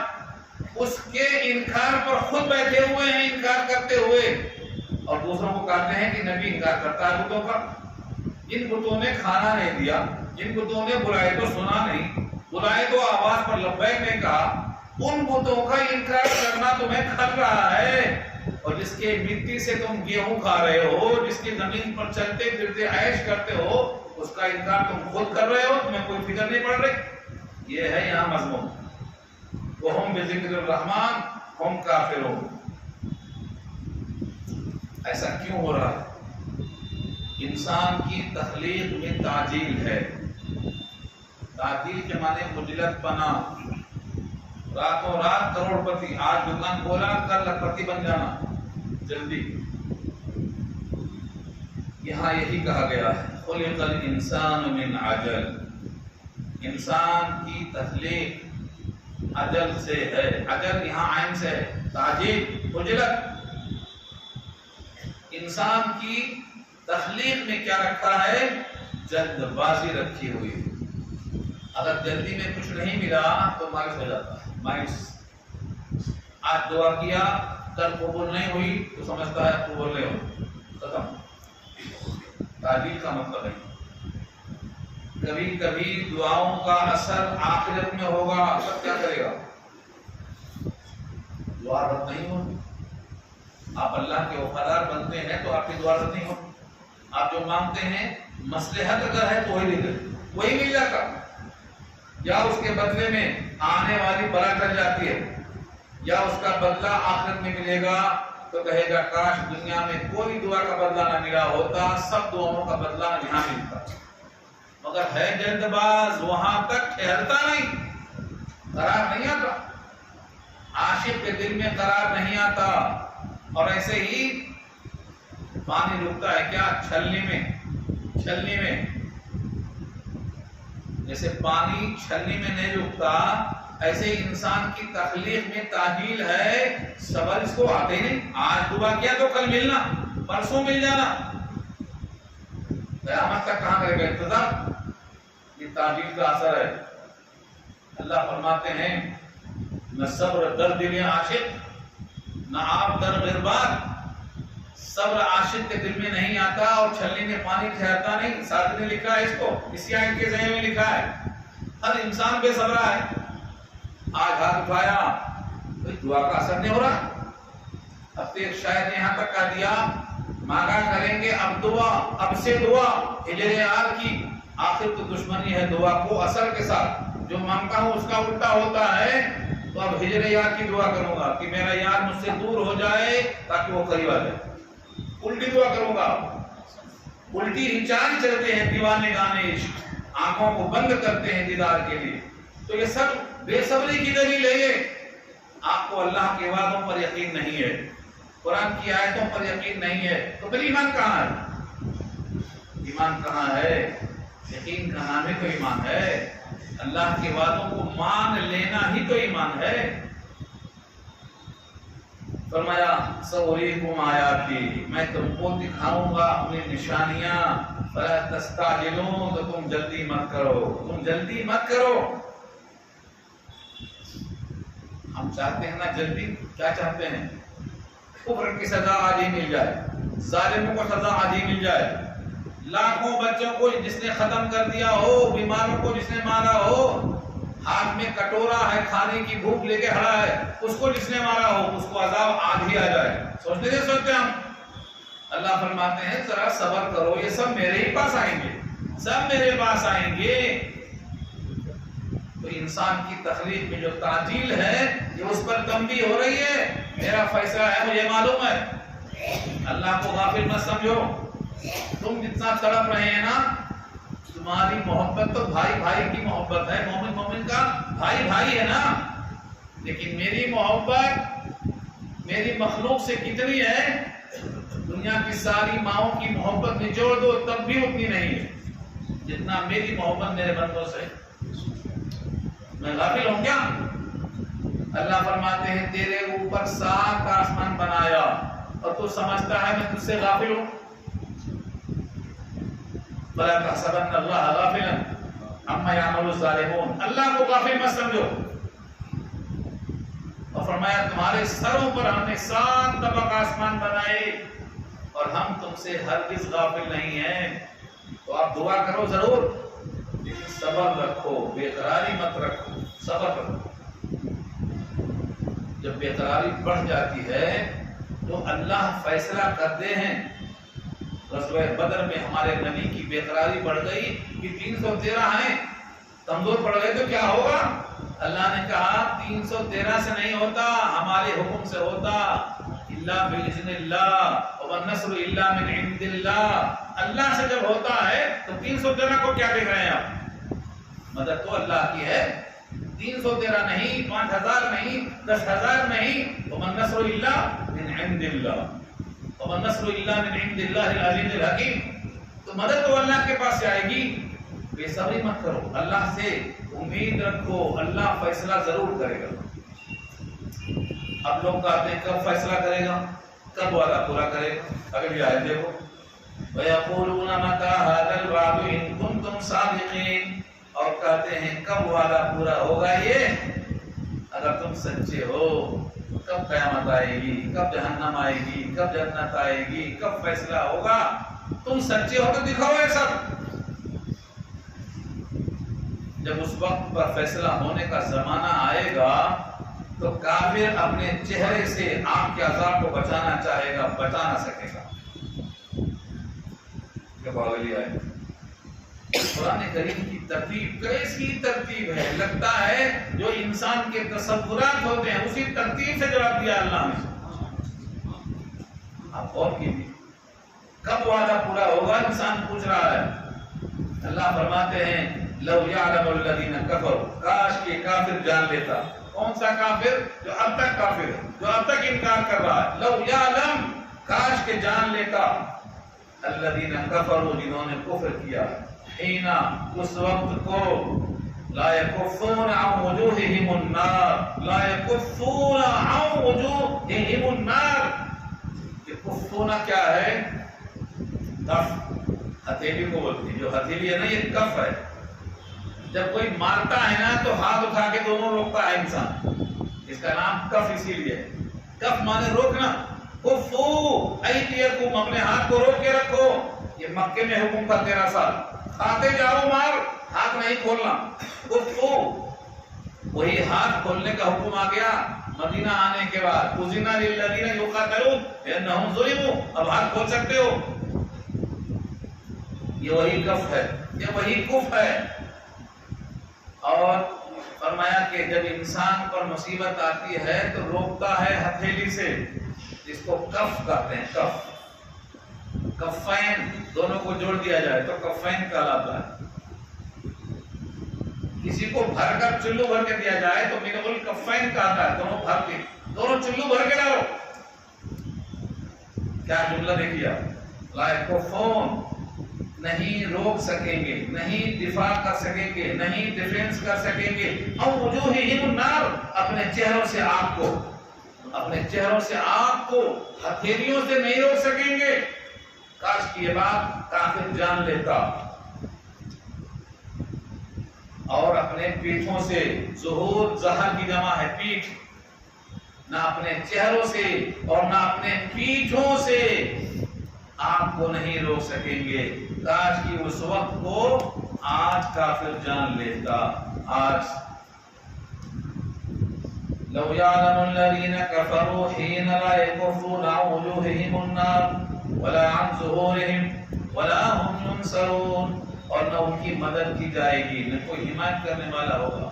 اس کے انکار پر خود بیٹھے ہوئے ہیں، انکار کرتے ہوئے، اور دوسروں کو کہتے ہیں کہ نبی انکار کرتا ہے بتوں کا۔ جن بتوں نے کھانا نہیں دیا، جن بتوں نے بلائے تو سنا نہیں، بلائے تو آواز پر لبیک نہیں کہا، ان بتوں کا انکار کرنا تمہیں کھل رہا ہے۔ اور جس کے مٹی سے تم گیہوں کھا رہے ہو، جس کی زمین پر چلتے پھرتے عیش کرتے ہو، اس کا انکار تم خود کر رہے ہو، تمہیں کوئی فکر نہیں پڑ رہی۔ یہ ہے یہاں مضمون، وَهُمْ بِذِكْرِ الرَّحْمَنِ هُمْ كَافِرُونَ۔ ایسا کیوں ہو رہا ہے؟ انسان کی تخلیق میں تعجیل ہے۔ تعجیل کے معنی مجلت پنا، راتوں رات کروڑ پتی، آج دکان کھولا کل لکھپتی بن جانا، جلدی۔ یہاں یہی کہا گیا ہے، خلق الانسان من عجل، انسان کی تخلیق عجل سے ہے۔ عجل یہاں عین سے ہے، تعجیل، عجلت۔ انسان کی تخلیق میں کیا رکھا ہے؟ جلد بازی رکھی ہوئی۔ اگر جلدی میں کچھ نہیں ملا تو مایوس ہو جاتا ہے، مایوس۔ آج دعا کیا کل قبول نہیں ہوئی تو سمجھتا ہے قبول نہیں ہوئی، ختم۔ تعجیل کا مطلب ہے کبھی کبھی دعاؤں کا اثر آخرت میں ہوگا، تب کیا کرے گا؟ دعا رد نہیں ہوگی۔ آپ اللہ کے وفادار بنتے ہیں تو آپ کی دعا رد نہیں ہوگی۔ آپ جو مانگتے ہیں مصلحت اگر ہے تو وہی مل جاتا، یا اس کے بدلے میں آنے والی بلا ٹل جاتی ہے، یا اس کا بدلہ آخرت میں ملے گا تو کہے گا کاش دنیا میں کوئی دعا کا بدلہ نہ ملا ہوتا، سب دعاؤں کا بدلہ یہاں ملتا۔ مگر ہے جلد باز، وہاں تک ٹھہرتا نہیں، قرار نہیں آتا، عاشق کے دل میں قرار نہیں آتا۔ اور ایسے ہی پانی رکتا ہے کیا؟ چھلنی میں، جیسے پانی چھلنی میں نہیں رکتا، ایسے ہی انسان کی تخلیق میں تعجیل ہے، صبر اس کو آتے نہیں۔ آج دعا کیا تو کل ملنا، پرسوں مل جانا، قیامت تک کہاں کرے گا انتظار؟ یہ تعجیل کا اثر ہے۔ اللہ فرماتے ہیں نہ صبر در دل عاشق، نہ آپ در غربات۔ صبر عاشق کے دل میں نہیں آتا اور چھلنی میں پانی ٹھہرتا نہیں۔ ساتھ نے لکھا ہے اس کو، اسی آیت کے ذہن میں لکھا ہے ہر انسان بے صبرا ہے۔ آج ہاتھ اٹھایا دعا کا اثر نہیں ہو رہا۔ اب تو ایک شاعر نے یہاں تک کہہ دیا مانگا کریں گے اب دعا، اب سے دعا ہجر یار کی، آخر تو دشمنی ہے دعا کو اثر کے ساتھ۔ جو مانگتا ہوں اس کا الٹا ہوتا ہے، تو اب ہجر یار کی دعا کروں گا کہ میرا یار مجھ سے دور ہو جائے تاکہ وہ قریب آ جائے۔ الٹی دعا کروں گا، الٹی ریچارج چلتے ہیں دیوانے گانے عشق، آنکھوں کو بند کرتے ہیں دیدار کے لیے۔ تو یہ سب بے صبری کی دلیل ہے۔ آپ کو اللہ کے وعدوں پر یقین نہیں ہے، قرآن کی آیتوں پر یقین نہیں ہے، تو پھر ایمان کہاں ہے؟ ایمان کہاں ہے؟ یقین کا نام ہی تو ایمان ہے۔ اللہ کے وعدوں کو مان لینا ہی تو ایمان ہے۔ فرمایا سأریکم آیاتی، میں تم کو دکھاؤں گا اپنی نشانیاں، فلا تستعجلون، تو تم جلدی مت کرو، تم جلدی مت کرو۔ ہم چاہتے ہیں نا جلدی، کیا چاہتے ہیں؟ کفر کی سزا آج ہی مل جائے، ظالموں کو سزا آج ہی مل جائے، لاکھوں بچوں کو جس نے ختم کر دیا ہو، بیماروں کو جس نے مارا ہو، ہاتھ میں کٹورا ہے کھانے کی بھوک لے کے کھڑا ہے، اس کو جس نے مارا ہو اس کو عذاب آج ہی آ جائے۔ سوچتے نہیں سوچتے ہم؟ اللہ فرماتے ہیں ذرا صبر کرو، یہ سب میرے ہی پاس آئیں گے، سب میرے پاس آئیں گے۔ تو انسان کی تخلیق میں جو تعجیل ہے یہ اس پر تنبیہ ہو رہی ہے، میرا فیصلہ ہے، مجھے معلوم ہے۔ اللہ کو غافل مت سمجھو، تم جتنا تڑپ رہے ہیں نا، تمہاری محبت تو بھائی بھائی کی محبت ہے، مومن مومن کا بھائی بھائی ہے نا، لیکن میری محبت میری مخلوق سے کتنی ہے؟ دنیا کی ساری ماؤں کی محبت نچوڑ دو تب بھی اتنی نہیں ہے جتنا میری محبت میرے بندوں سے۔ میں غافل ہوں کیا؟ اللہ فرماتے ہیں تیرے اوپر 7 آسمان بنایا اور تو سمجھتا ہے میں تجھ سے غافل ہوں؟ بلا تحسبن اللہ غافلا عما یعمل الظالمون، اللہ کو غافل مت سمجھو۔ اور فرمایا تمہارے سروں پر ہم نے 7 طبق آسمان بنائے اور ہم تم سے ہرگز غافل نہیں ہیں۔ تو آپ دعا کرو ضرور، لیکن صبر رکھو، بے قراری مت رکھو، صبر رکھو۔ جب بے قراری بڑھ جاتی ہے تو اللہ فیصلہ کرتے ہیں۔ غزوہ بدر میں ہمارے نبی کی بے قراری بڑھ گئی کہ 313 ہیں، کمزور پڑ گئے تو کیا ہوگا؟ اللہ نے کہا 313 سے نہیں ہوتا، ہمارے حکم سے ہوتا، الا باذن اللہ والنصر الا من عند اللہ۔ اللہ سے جب ہوتا ہے تو 313 کو کیا دیکھ رہے ہیں آپ؟ مدد تو اللہ کی ہے، 313 نہیں، 5000 نہیں، 10,000 نہیں، والنصر الا من عند اللہ والنصر الا من عند اللہ العزیز الحکیم۔ تو مدد تو اللہ کے پاس سے آئے گی، بے صبری مت کرو، اللہ سے امید رکھو، اللہ فیصلہ ضرور کرے گا۔ اب لوگ کہتے ہیں کب فیصلہ کرے گا، کب وعدہ پورا کرے گا؟ اگلی آیت دیکھو، وَيَقُولُونَ مَتَىٰ هَٰذَا الْوَعْدُ إِن كُنتُمْ صَادِقِينَ، اور کہتے ہیں کب وعدہ پورا ہوگا یہ، اگر تم سچے ہو، کب قیامت آئے گی، کب جہنم آئے گی، کب جنت آئے گی، کب فیصلہ ہوگا، تم سچے ہو تو دکھاؤ یہ سب۔ جب اس وقت پر فیصلہ ہونے کا زمانہ آئے گا تو کافر اپنے چہرے سے آگ کے عذاب کو بچانا چاہے گا، بچا نہ سکے گا۔ کیا اگلی آئے؟ قرآن کریم کی ترتیب کیسی ترتیب ہے، لگتا ہے جو انسان کے تصورات ہوتے ہیں اسی ترتیب سے جواب دیا اللہ نے۔ آپ غور کیجیے، کب وعدہ پورا ہوگا انسان پوچھ رہا ہے۔ اللہ فرماتے ہیں لو یعلم الذین کفروا، کاش کے کافر جان لیتا۔ کون سا کافر؟ جو اب تک کافر ہے، جو اب تک انکار کر رہا ہے۔ لو یعلم، کاش کے جان لیتا، الذین کفروا، جنہوں نے کفر کیا، حینا، اس وقت کو، لا یکفون عن وجوہہم النار، لا یکفون عن وجوہہم النار۔ یہ کفونا کیا ہے؟ کف، ہتھیلی کو بولتی ہے، جو ہتھیلی ہے نا یہ کف ہے۔ جب کوئی مارتا ہے نا تو ہاتھ اٹھا کے دونوں روکتا ہے انسان، اس کا نام کف اسی لیے۔ کف مانے روکنا، کفو ایدیکم، اپنے ہاتھ کو روک کے رکھو۔ یہ مکے میں حکم تھا 13 سال، کھاتے جاؤ مار، ہاتھ نہیں کھولنا، کفو۔ وہی ہاتھ کھولنے کا حکم آ گیا مدینہ آنے کے بعد، اذن للذین یقاتلون بانہم ظلموا، اب ہاتھ کھول سکتے ہو۔ یہ وہی کف ہے، یہ وہی کف ہے۔ اور فرمایا کہ جب انسان پر مصیبت آتی ہے تو روکتا ہے ہتھیلی سے، جس کو کف کہتے ہیں، کف، کفین، دونوں کو جوڑ دیا جائے تو کفین کہلاتا ہے۔ کسی کو بھر کر چلو بھر کے دیا جائے تو من الکفین کہتا ہے، دونوں بھر کے، دونوں چلو بھر کے ڈالو۔ کیا جملہ دیکھیے، لا یکفون، نہیں روک سکیں گے، نہیں دفاع کر سکیں گے، نہیں ڈیفنس کر سکیں گے. او وجوہہم النار، اپنے چہروں سے آگ کو، اپنے چہروں سے آگ کو ہتھیلیوں سے نہیں روک سکیں گے. کاش کی یہ بات کافر جان لیتا. اور اپنے پیٹھوں سے، ظہور زہر کی جمع ہے پیٹھ، نہ اپنے چہروں سے اور نہ اپنے پیٹھوں سے آگ کو نہیں روک سکیں گے. کاش کی اس وقت کو آج کافر جان لیتا. آج لو يعلم الذين كفروا حين لا يكفون عن وجوههم النار ولا عن ظهورهم ولا هم ينصرون. اور نہ ان کی مدد کی جائے گی، نہ کوئی حمایت کرنے والا ہوگا.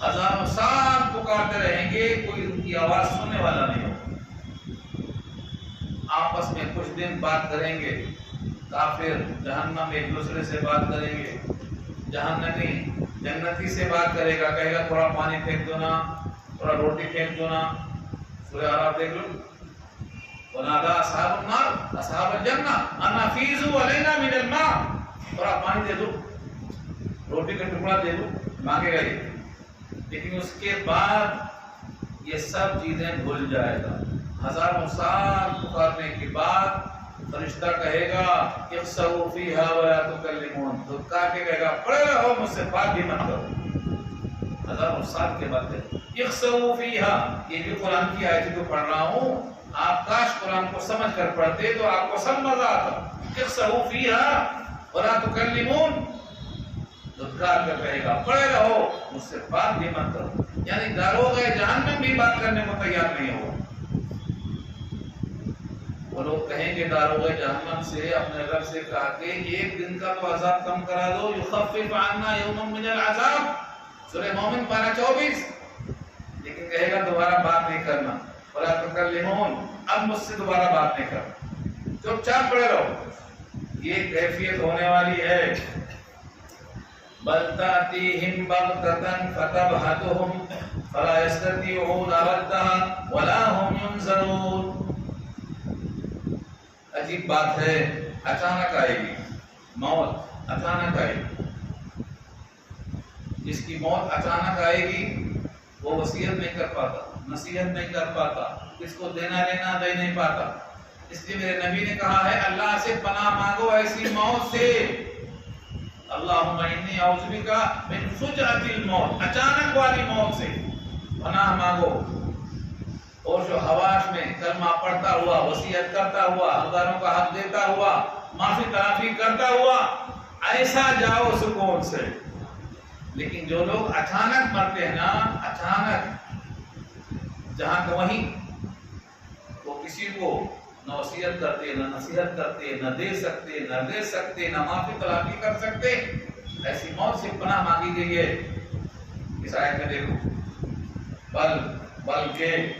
ہزاروں سال پکارتے رہیں گے، کوئی ان کی آواز سننے والا نہیں ہوگا. آپس میں کچھ دن بات کریں گے، کافر جہنم ایک دوسرے سے بات کریں گے، جہنمی جنتی سے بات کرے گا، کہے گا تھوڑا پانی پھینک دو نا، تھوڑا روٹی پھینک دو نا. سورہ اعراف دیکھ لو. ونادى اصحاب النار اصحاب الجنہ ان افیضوا علینا من الماء، تھوڑا پانی دے دو، روٹی کا ٹکڑا دے دو، مانگے گا یہ. لیکن اس کے بعد یہ سب چیزیں بھول جائے گا. ہزاروں سال پکارنے کے بعد فرشتہ کہے گا اخسؤوا فیہا ولا تکلمون، تو کے کہے گا پڑے رہو، مجھ سے بات بھی مت کرو. ہزاروں سال کے بعد اخسؤوا فیہا، یہ بھی قرآن کی آیت کو پڑھ رہا ہوں. آپ کاش قرآن کو سمجھ کر پڑھتے تو آپ کو سب مزہ آتا. اخسؤوا فیہا ولا تکلمون، دھتکار کر کہے گا پڑے رہو، مجھ سے بات بھی مت کرو. یعنی داروغ جہنم بھی بات کرنے کو تیار نہیں ہوگا. وہ لوگ کہیں گے داروغ جہنم سے اپنے رب سے کہا کہ ایک دن کا تو عذاب کم کرا دو. یخفف عنا یوما من العذاب، سورہ مومن پارہ 24. لیکن کہے گا دوبارہ بات نہیں کرنا. ولا تکلمون، اب مجھ سے دوبارہ بات نہیں کرنا، چپ چاپ پڑے رہو. یہ کیفیت ہونے والی ہے. بل تأتيهم بغتة فتبهتهم فلا يستطيعون ردها ولا هم ينظرون. عجیب بات ہے، اچانک آئے گی موت، اچانک آئے گی. جس کی موت اچانک آئے گی وہ وصیت نہیں کر پاتا، نصیحت نہیں کر پاتا، کس کو دینا لینا دے نہیں پاتا. اس لیے میرے نبی نے کہا ہے اللہ سے پناہ مانگو ایسی موت سے. اللہم انی اعوذ بک من فجعۃ الموت، اچانک والی موت سے پناہ مانگو. اور جو حواش میں کلمہ پڑھتا ہوا، وصیت کرتا ہوا، ہزاروں کا حق دیتا ہوا، معافی تلافی کرتا ہوا، ایسا جاؤ سکون سے. لیکن جو لوگ اچانک مرتے ہیں نا، اچانک جہاں کہ وہیں، وہ کسی کو نہ وصیت کرتے، نہ نصیحت کرتے، نہ دے سکتے، نہ دے سکتے، نہ معافی تلافی کر سکتے. ایسی موت سے پناہ مانگی گئی ہے. اس آیت میں دیکھو، بلکہ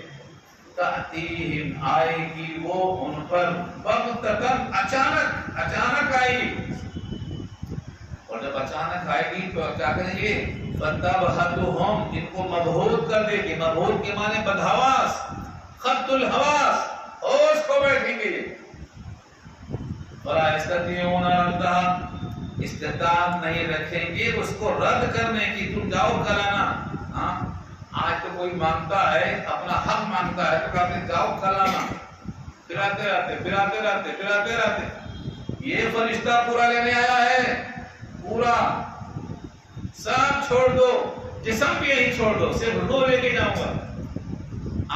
تأتیہم، آئے گی وہ ان پر، بغتتاً، اچانک، اچانک آئے گی. اور جب اچانک آئے گی تو کیا کریں گے؟ فتبہتہم، ان کو مبہوت کر دے گی. مبہوت کے معنی بدحواس، خط الحواس، ہوش کو بیٹھیں گے. ولا یستطیعون ردھا، استطاعت نہیں رکھیں گے اس کو رد کرنے کی. تم جاؤ کلانا. ہاں آج تو کوئی مانگتا ہے، اپنا حق مانگتا ہے تو کہتے ہیں جاؤ کلانا. پھراتے رہتے، پھراتے رہتے، پھراتے رہتے. یہ فرشتہ پورا لینے آیا ہے، پورا سب چھوڑ دو، جسم بھی یہی چھوڑ دو، صرف روح لے کے جاؤں گا.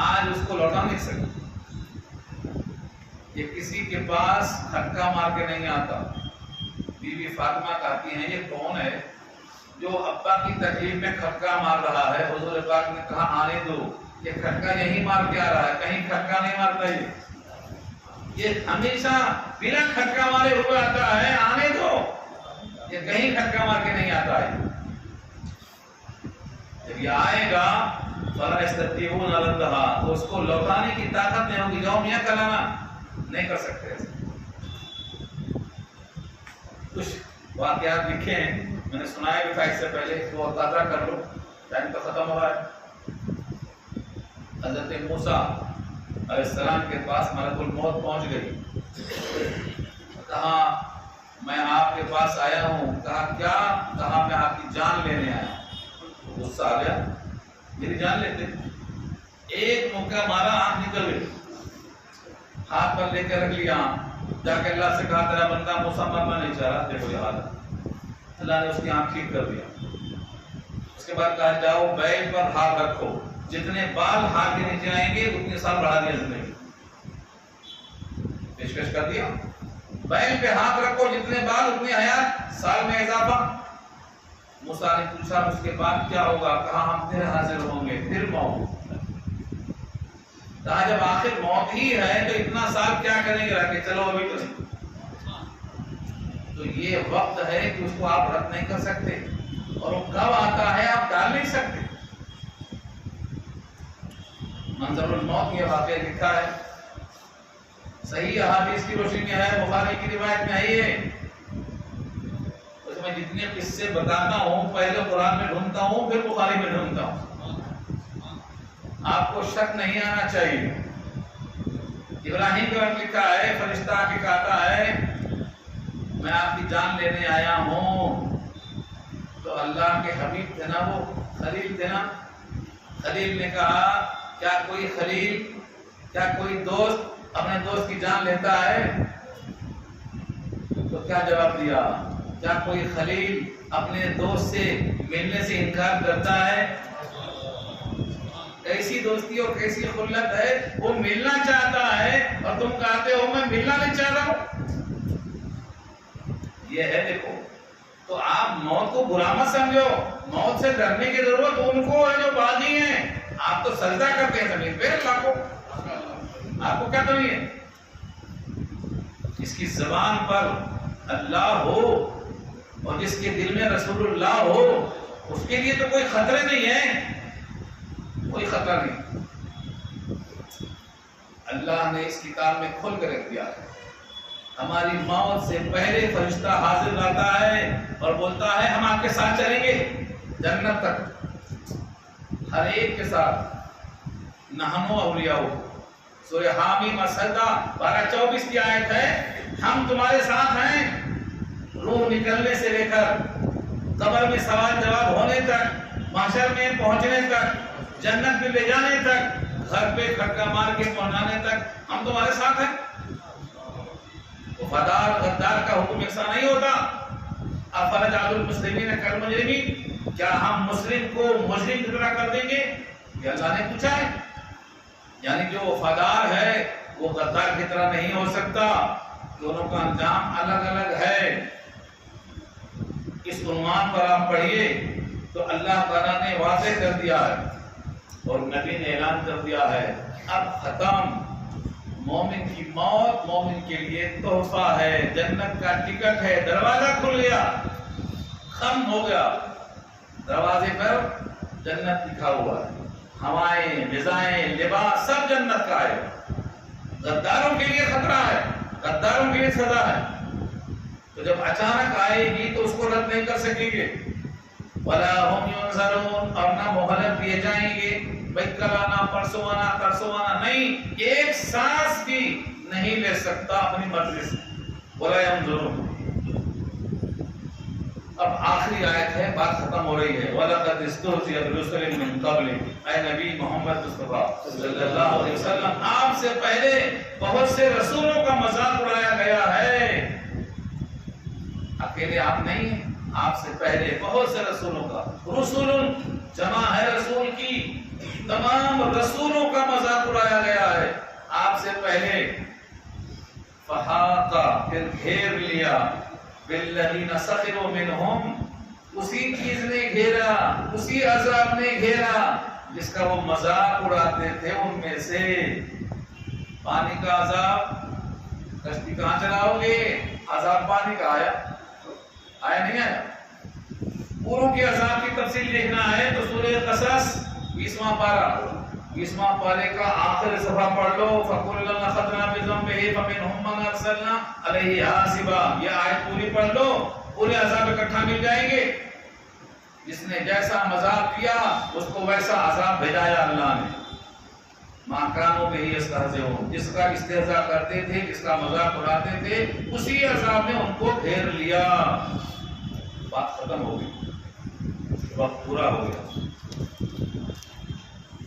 آج اس کو لوٹا نہیں سکتا. یہ کسی کے پاس کھٹکا مار کے نہیں آتا. بی بی فاطمہ کہتی ہیں یہ کون ہے جو ابا کی تکلیف میں کھٹکا مار رہا ہے؟ حضور پاک نے کہا آنے دو، یہ کھٹکا یہی مار کے آ رہا ہے، کہیں کھٹکا نہیں مارتا. یہ ہمیشہ بنا کھٹکا مارے ہوئے آتا ہے، آنے دو، یہ کہیں کھٹکا مار کے نہیں آتا ہے. جب یہ آئے گا فلا یستطیعون ردھا، تو اس کو لوٹانے کی طاقت نہیں ہوگی. جاؤ میاں کلانا، نہیں کر سکتے. ایسے کچھ واقعات لکھے ہیں، میں نے سنایا بھی تھا اس سے پہلے، تو تازہ کر لو، ٹائم تو ختم ہو رہا ہے. حضرت موسیٰ علیہ السلام کے پاس ملک الموت پہنچ گئی. کہا میں آپ کے پاس آیا ہوں. کہا کیا؟ کہا میں آپ کی جان لینے آیا ہوں. غصہ آ گیا، میری جان لیتے. ایک موقع مارا، آنکھ نکل گئی، ہاتھ پر لے کے رکھ لیا. جا کے اللہ سے کہا تیرا بندہ موسیٰ مرنا نہیں چاہ رہا، دیکھو یہ حال. اللہ نے اس کی آنکھ ٹھیک کر دیا. اس کے بعد کہا جاؤ بیل پر ہاتھ رکھو، جتنے بال ہاتھ کے نیچے آئیں گے اتنے سال بڑھا دیا زندگی. پیشکش کر دیا، بیل پہ ہاتھ رکھو، جتنے بال اتنے حیات، سال میں اضافہ. موسیٰ نے پوچھا اس کے بعد کیا ہوگا؟ کہا ہم پھر حاضر ہوں گے، پھر موت. کہا جب آخر موت ہی ہے تو اتنا سال کیا کریں گے رہ کے؟ چلو ابھی تو نہیں. تو یہ وقت ہے کہ اس کو آپ رد نہیں کر سکتے، اور وہ کب آتا ہے آپ ڈال نہیں سکتے. منظر الموت یہ واقعہ لکھا ہے، صحیح احادیث کی روشنی میں ہے، بخاری کی روایت میں ہے. یہ اس میں جتنے قصے بتاتا ہوں پہلے قرآن میں ڈھونڈتا ہوں پھر بخاری میں ڈھونڈتا ہوں. آپ کو شک نہیں آنا چاہیے. ابراہیم کا لکھا ہے، فرشتہ آ کے کہتا ہے میں آپ کی جان لینے آیا ہوں. تو اللہ کے حبیب تھے نا، وہ خلیل تھے نا. خلیل نے کہا کیا کوئی خلیل، کیا کوئی دوست اپنے دوست کی جان لیتا ہے؟ تو کیا جواب دیا؟ کیا کوئی خلیل اپنے دوست سے ملنے سے انکار کرتا ہے؟ کیسی دوستی اور کیسی خلت ہے، وہ ملنا چاہتا ہے اور تم کہتے ہو میں ملنا نہیں چاہتا ہوں. یہ ہے دیکھو. تو آپ موت کو برا مت سمجھو، موت سے ڈرنے کی ضرورت ان کو ہے جو باغی ہیں. آپ تو سجدہ کرتے ہیں زمین پہ اللہ کو، آپ کو کیا کمی ہے؟ جس کی زبان پر اللہ ہو اور جس کے دل میں رسول اللہ ہو، اس کے لیے تو کوئی خطرے نہیں ہے، کوئی خطرہ نہیں. اللہ نے اس کتاب میں کھول کر رکھ دیا ہے. ہماری موت سے پہلے فرشتہ حاضر رہتا ہے اور بولتا ہے ہم آپ کے ساتھ چلیں گے جنت تک، ہر ایک کے ساتھ. نحنو اولیاء، سورہ حامیم السجدہ 12-24 کی آیت ہے، ہم تمہارے ساتھ ہیں. روح نکلنے سے لے کر قبر میں سوال جواب ہونے تک، محشر میں پہنچنے تک، جنت میں لے جانے تک، گھر پہ کھٹکا مار کے پہنچانے تک ہم تمہارے ساتھ ہیں. وفادار غدار کا حکم یکساں نہیں ہوتا. افنجعل المسلمین کالمجرمین، کیا ہم مسلم کو مجرم کی طرح کر دیں گے؟ یہ اللہ نے پوچھا ہے. یعنی جو وفادار ہے وہ غدار کی طرح نہیں ہو سکتا. دونوں کا انجام الگ الگ ہے. اس عنوان پر آپ پڑھیے تو اللہ تعالیٰ نے واضح کر دیا ہے اور نبی نے اعلان کر دیا ہے اب ختم. مومن کی موت مومن کے لیے تحفہ ہے، جنت کا ٹکٹ ہے. دروازہ کھل گیا، ختم ہو گیا. دروازے پر جنت لکھا ہوا ہے، ہوائیں، غذائیں، لباس سب جنت کا ہے. غداروں کے لیے خطرہ ہے، غداروں کے لیے سزا ہے. تو جب اچانک آئے گی تو اس کو رد نہیں کر سکیں گے. وَلَا هُمْ يُنظَرُونَ، اور نہ مہلت دیے جائیں گے بھائی کل آنا، پرسوں آنا، ترسوں آنا. نہیں، ایک سانس بھی نہیں لے سکتا اپنی مرضی سے. وَلَا يَنظُرُونَ. اب آخری آیت ہے، بات ختم ہو رہی ہے. وَلَقَدِ اسْتُهْزِئَ بِرُسُلٍ مِّن قَبْلِكَ، اے نبی محمد مصطفیٰ صلی اللہ علیہ وسلم، آپ سے پہلے بہت سے رسولوں کا مذاق اڑایا گیا ہے. اکیلے آپ نہیں ہیں، آپ سے پہلے بہت سے رسولوں کا، رسول جمع ہے رسول کی، تمام رسولوں کا مذاق اڑایا گیا ہے آپ سے پہلے. فحاقہ، پھر گھیر لیا، بالذین سخروا منہم، اسی چیز نے گھیرا، اسی عذاب نے گھیرا جس کا وہ مذاق اڑاتے تھے ان میں سے. پانی کا عذاب، کشتی کہاں چلاؤ گے؟ عذاب پانی کا آیا نہیں آیا؟ پوروں کے عذاب کی تفصیل دیکھنا ہے تو سورہ قصص 20واں پارہ، 20واں پارے کا آخر صفحہ پڑھ لو. فَكُلًّا أَخَذْنَا بِذَنبِهِ فَمِنْهُم مَّنْ أَرْسَلْنَا عَلَيْهِ حَاصِبًا. یہ آیت پوری پڑھ لو، پورے عذاب اکٹھا مل جائیں گے. جس نے جیسا مذاق کیا اس کو ویسا عذاب بھیجایا اللہ نے. ما کانوا بہ یستہزئون، جس کا استہزاء کرتے تھے، جس کا مذاق اڑاتے تھے، اسی عذاب نے ان کو گھیر لیا۔ بات ختم ہو گئی، وقت پورا ہو گیا۔